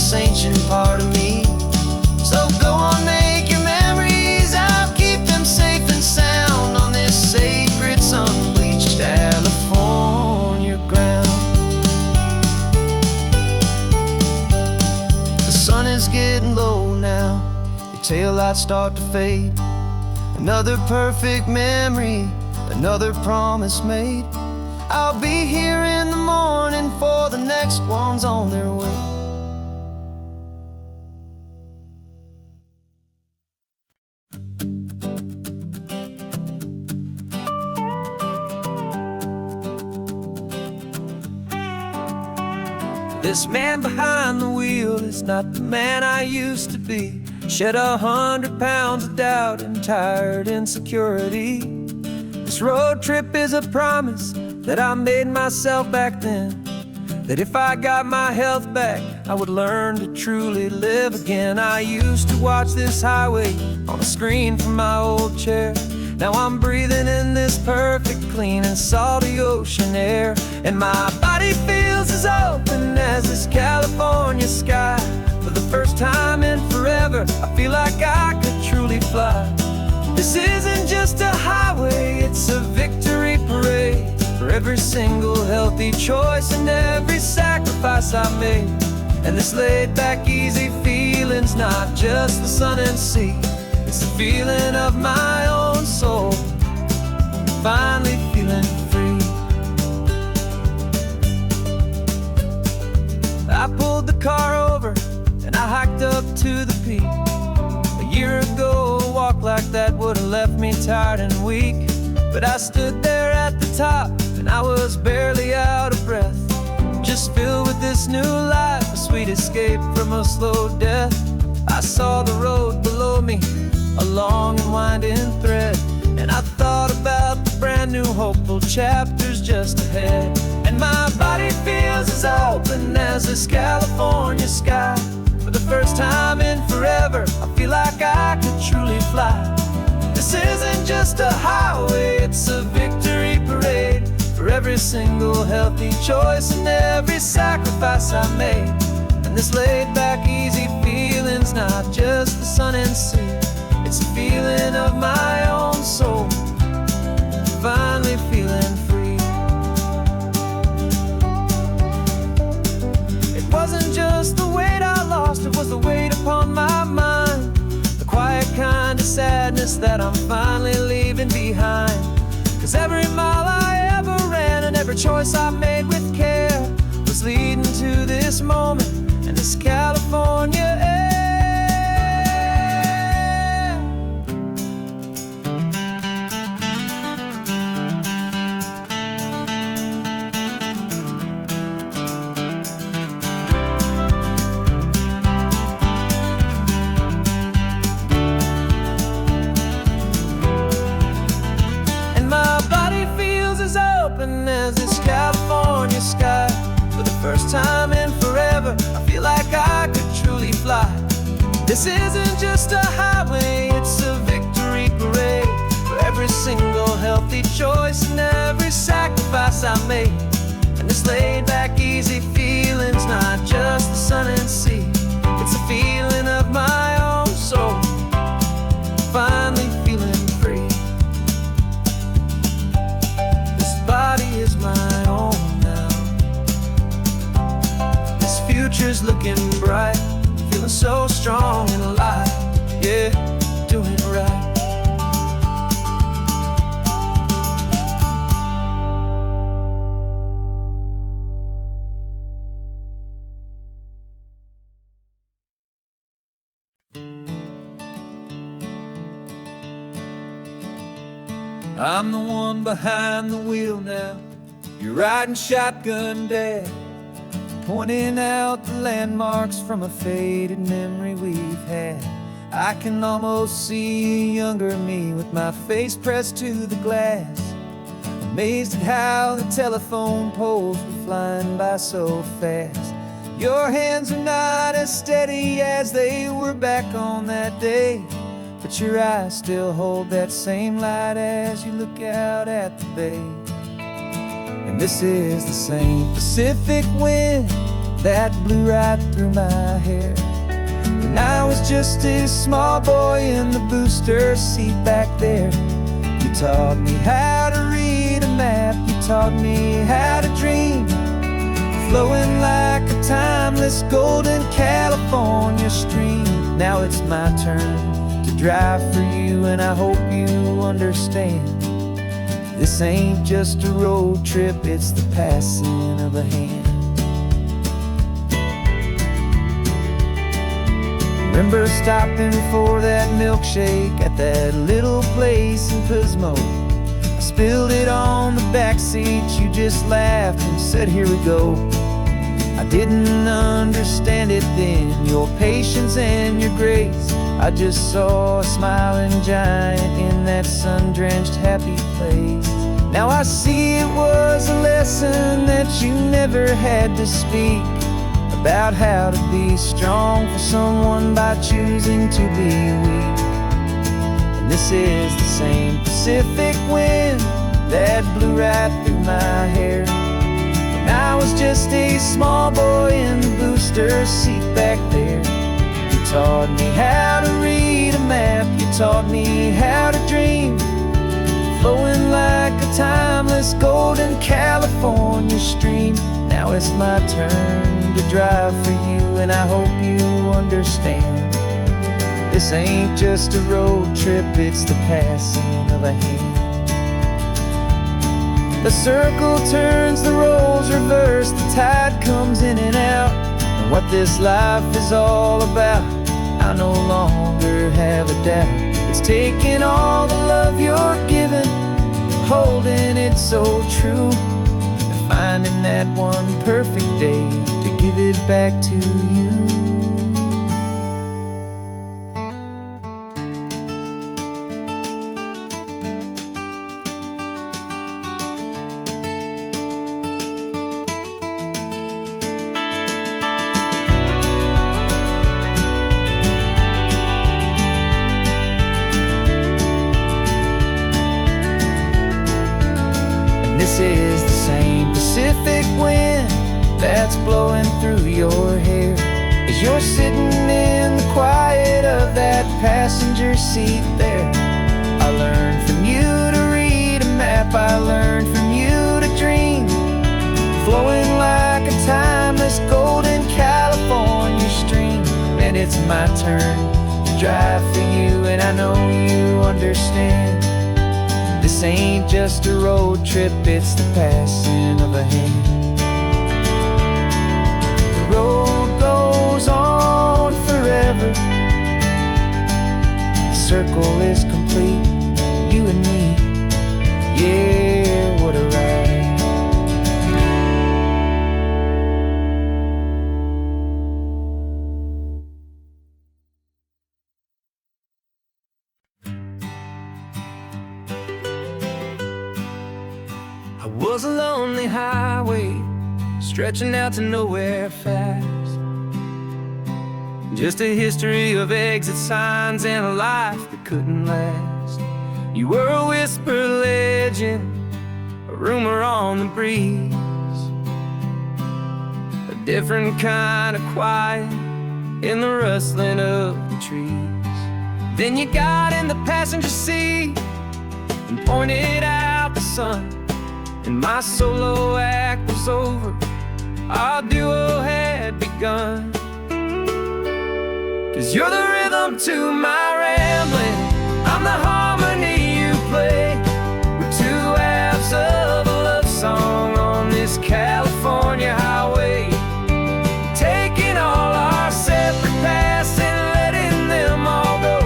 this ancient part of me. So go on, make your memories, I'll keep them safe and sound on this sacred sun-bleached California ground. The sun is getting low now, your taillights start to fade. Another perfect memory, another promise made. I'll be here in the morning for the next ones on their way.
This man behind the wheel is not the man I used to be. Shed 100 pounds of doubt and tired insecurity. This road trip is a promise that I made myself back then, that if I got my health back, I would learn to truly live again. I used to watch this highway on a screen from my old chair. Now I'm breathing in this perfect, clean and salty ocean air. And my body feels as open as this California sky. For the first time in forever, I feel like I could truly fly. This isn't just a highway, it's a victory parade. For every single healthy choice and every sacrifice I made. And this laid back easy feeling's not just the sun and sea, it's the feeling of my own soul, finally feeling free. I pulled the car over and I hiked up to the peak. A year ago, a walk like that would have left me tired and weak. But I stood there at the top and I was barely out of breath, just filled with this new life, a sweet escape from a slow death. I saw the road below me, a long and winding thread, and I thought about the brand new hopeful chapters just ahead. And my body feels as open as this California sky. For the first time in forever, I feel like I could truly fly. This isn't just a highway, it's a victory parade. For every single healthy choice and every sacrifice I made. And this laid back easy feeling's not just the sun and sea, it's a feeling of my own soul, finally feeling free. It wasn't just the weight I lost, it was the weight upon my mind. The quiet kind of sadness that I'm finally leaving behind. Cause every mile I ever ran and every choice I made with care was leading to this moment and this California air. As this California sky. For the first time in forever, I feel like I could truly fly. This isn't just a highway, it's a victory parade. For every single healthy choice and every sacrifice I made. And this laid back easy feeling's not just the sun and sea, it's a feeling of my own soul, finally feeling free. Body is my own now. This future's looking bright, feeling so strong and alive. Yeah, doing it right. I'm the one behind the wheel now. You're riding shotgun, Dad, pointing out the landmarks from a faded memory we've had. I can almost see a younger me with my face pressed to the glass, amazed at how the telephone poles were flying by so fast. Your hands are not as steady as they were back on that day, but your eyes still hold that same light as you look out at the bay. And this is the same Pacific wind that blew right through my hair. When I was just a small boy in the booster seat back there, you taught me how to read a map, you taught me how to dream, flowing like a timeless golden California stream. Now it's my turn to drive for you, and I hope you understand. This ain't just a road trip, it's the passing of a hand. Remember stopping for that milkshake at that little place in Pismo. I spilled it on the back seat, you just laughed and said, here we go. I didn't understand it then, your patience and your grace. I just saw a smiling giant in that sun-drenched happy place. Now I see it was a lesson that you never had to speak, about how to be strong for someone by choosing to be weak. And this is the same Pacific wind that blew right through my hair. When I was just a small boy in the booster seat back there, you taught me how to read a map, you taught me how to dream, flowing like a timeless golden California stream. Now it's my turn to drive for you, and I hope you understand. This ain't just a road trip, it's the passing of a hand. The circle turns, the roles reverse, the tide comes in and out. And what this life is all about, I no longer have a doubt. It's taking all the love you're giving, holding it so true, and finding that one perfect day to give it back to you. This is the same Pacific wind that's blowing through your hair, as you're sitting in the quiet of that passenger seat there. I learned from you to read a map, I learned from you to dream, flowing like a timeless golden California stream. And it's my turn to drive for you, and I know you understand. This ain't just a road trip, it's the passing of a hand. The road goes on forever, the circle is complete, you and me, yeah, what a ride. I was a lonely highway, stretching out to nowhere fast. Just a history of exit signs and a life that couldn't last. You were a whisper legend, a rumor on the breeze, a different kind of quiet in the rustling of the trees. Then you got in the passenger seat and pointed out the sun, and my solo act was over, our duo had begun. 'Cause you're the rhythm to my rambling, I'm the harmony you play. We're two halves of a love song on this California highway, taking all our separate paths and letting them all go,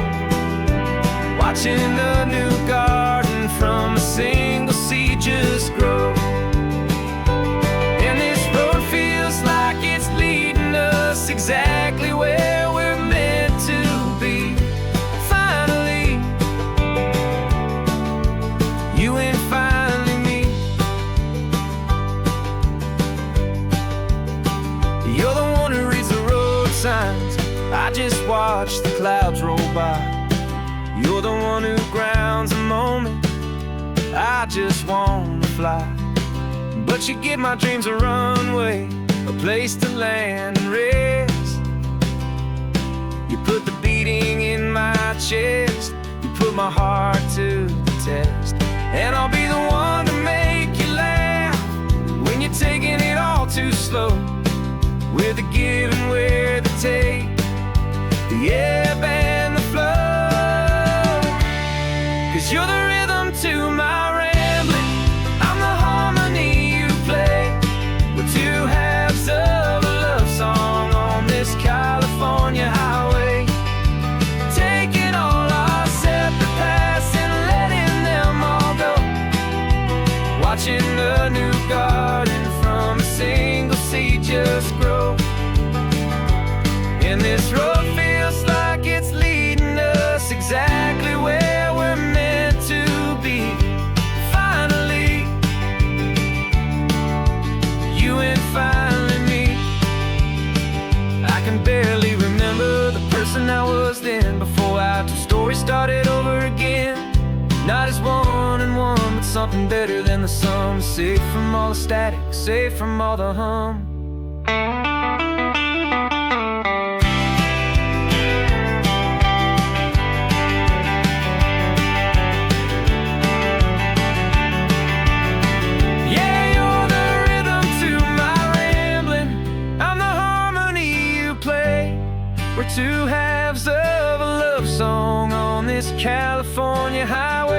watching a new garden from a single seed just grow. And this road feels like it's leading us exactly where we're meant to be. Finally, you and finally me. You're the one who reads the road signs, I just watch the clouds roll by. You're the one who grounds a moment, I just wanna fly. But you give my dreams a runway, a place to land and rest. You put the beating in my chest, you put my heart to the test, and I'll be the one to make you laugh when you're taking it all too slow. With the give and with the take, the ebb and the flow. 'Cause you're the rhythm to my rambling, I'm the harmony you play. We're two halves of a love song on this California highway, taking all our separate paths and letting them all go. Watching a new garden from a single seed just grow. And this road feels like it's leading us exactly where we're meant to be. Finally, you and finally me. I can barely remember the person I was then, before our two stories started over again. Not as one and one, but something better than the sum. Safe from all the static, safe from all the hum. Yeah, you're the rhythm to my rambling, I'm the harmony you play. We're two halves of a love song on this California highway.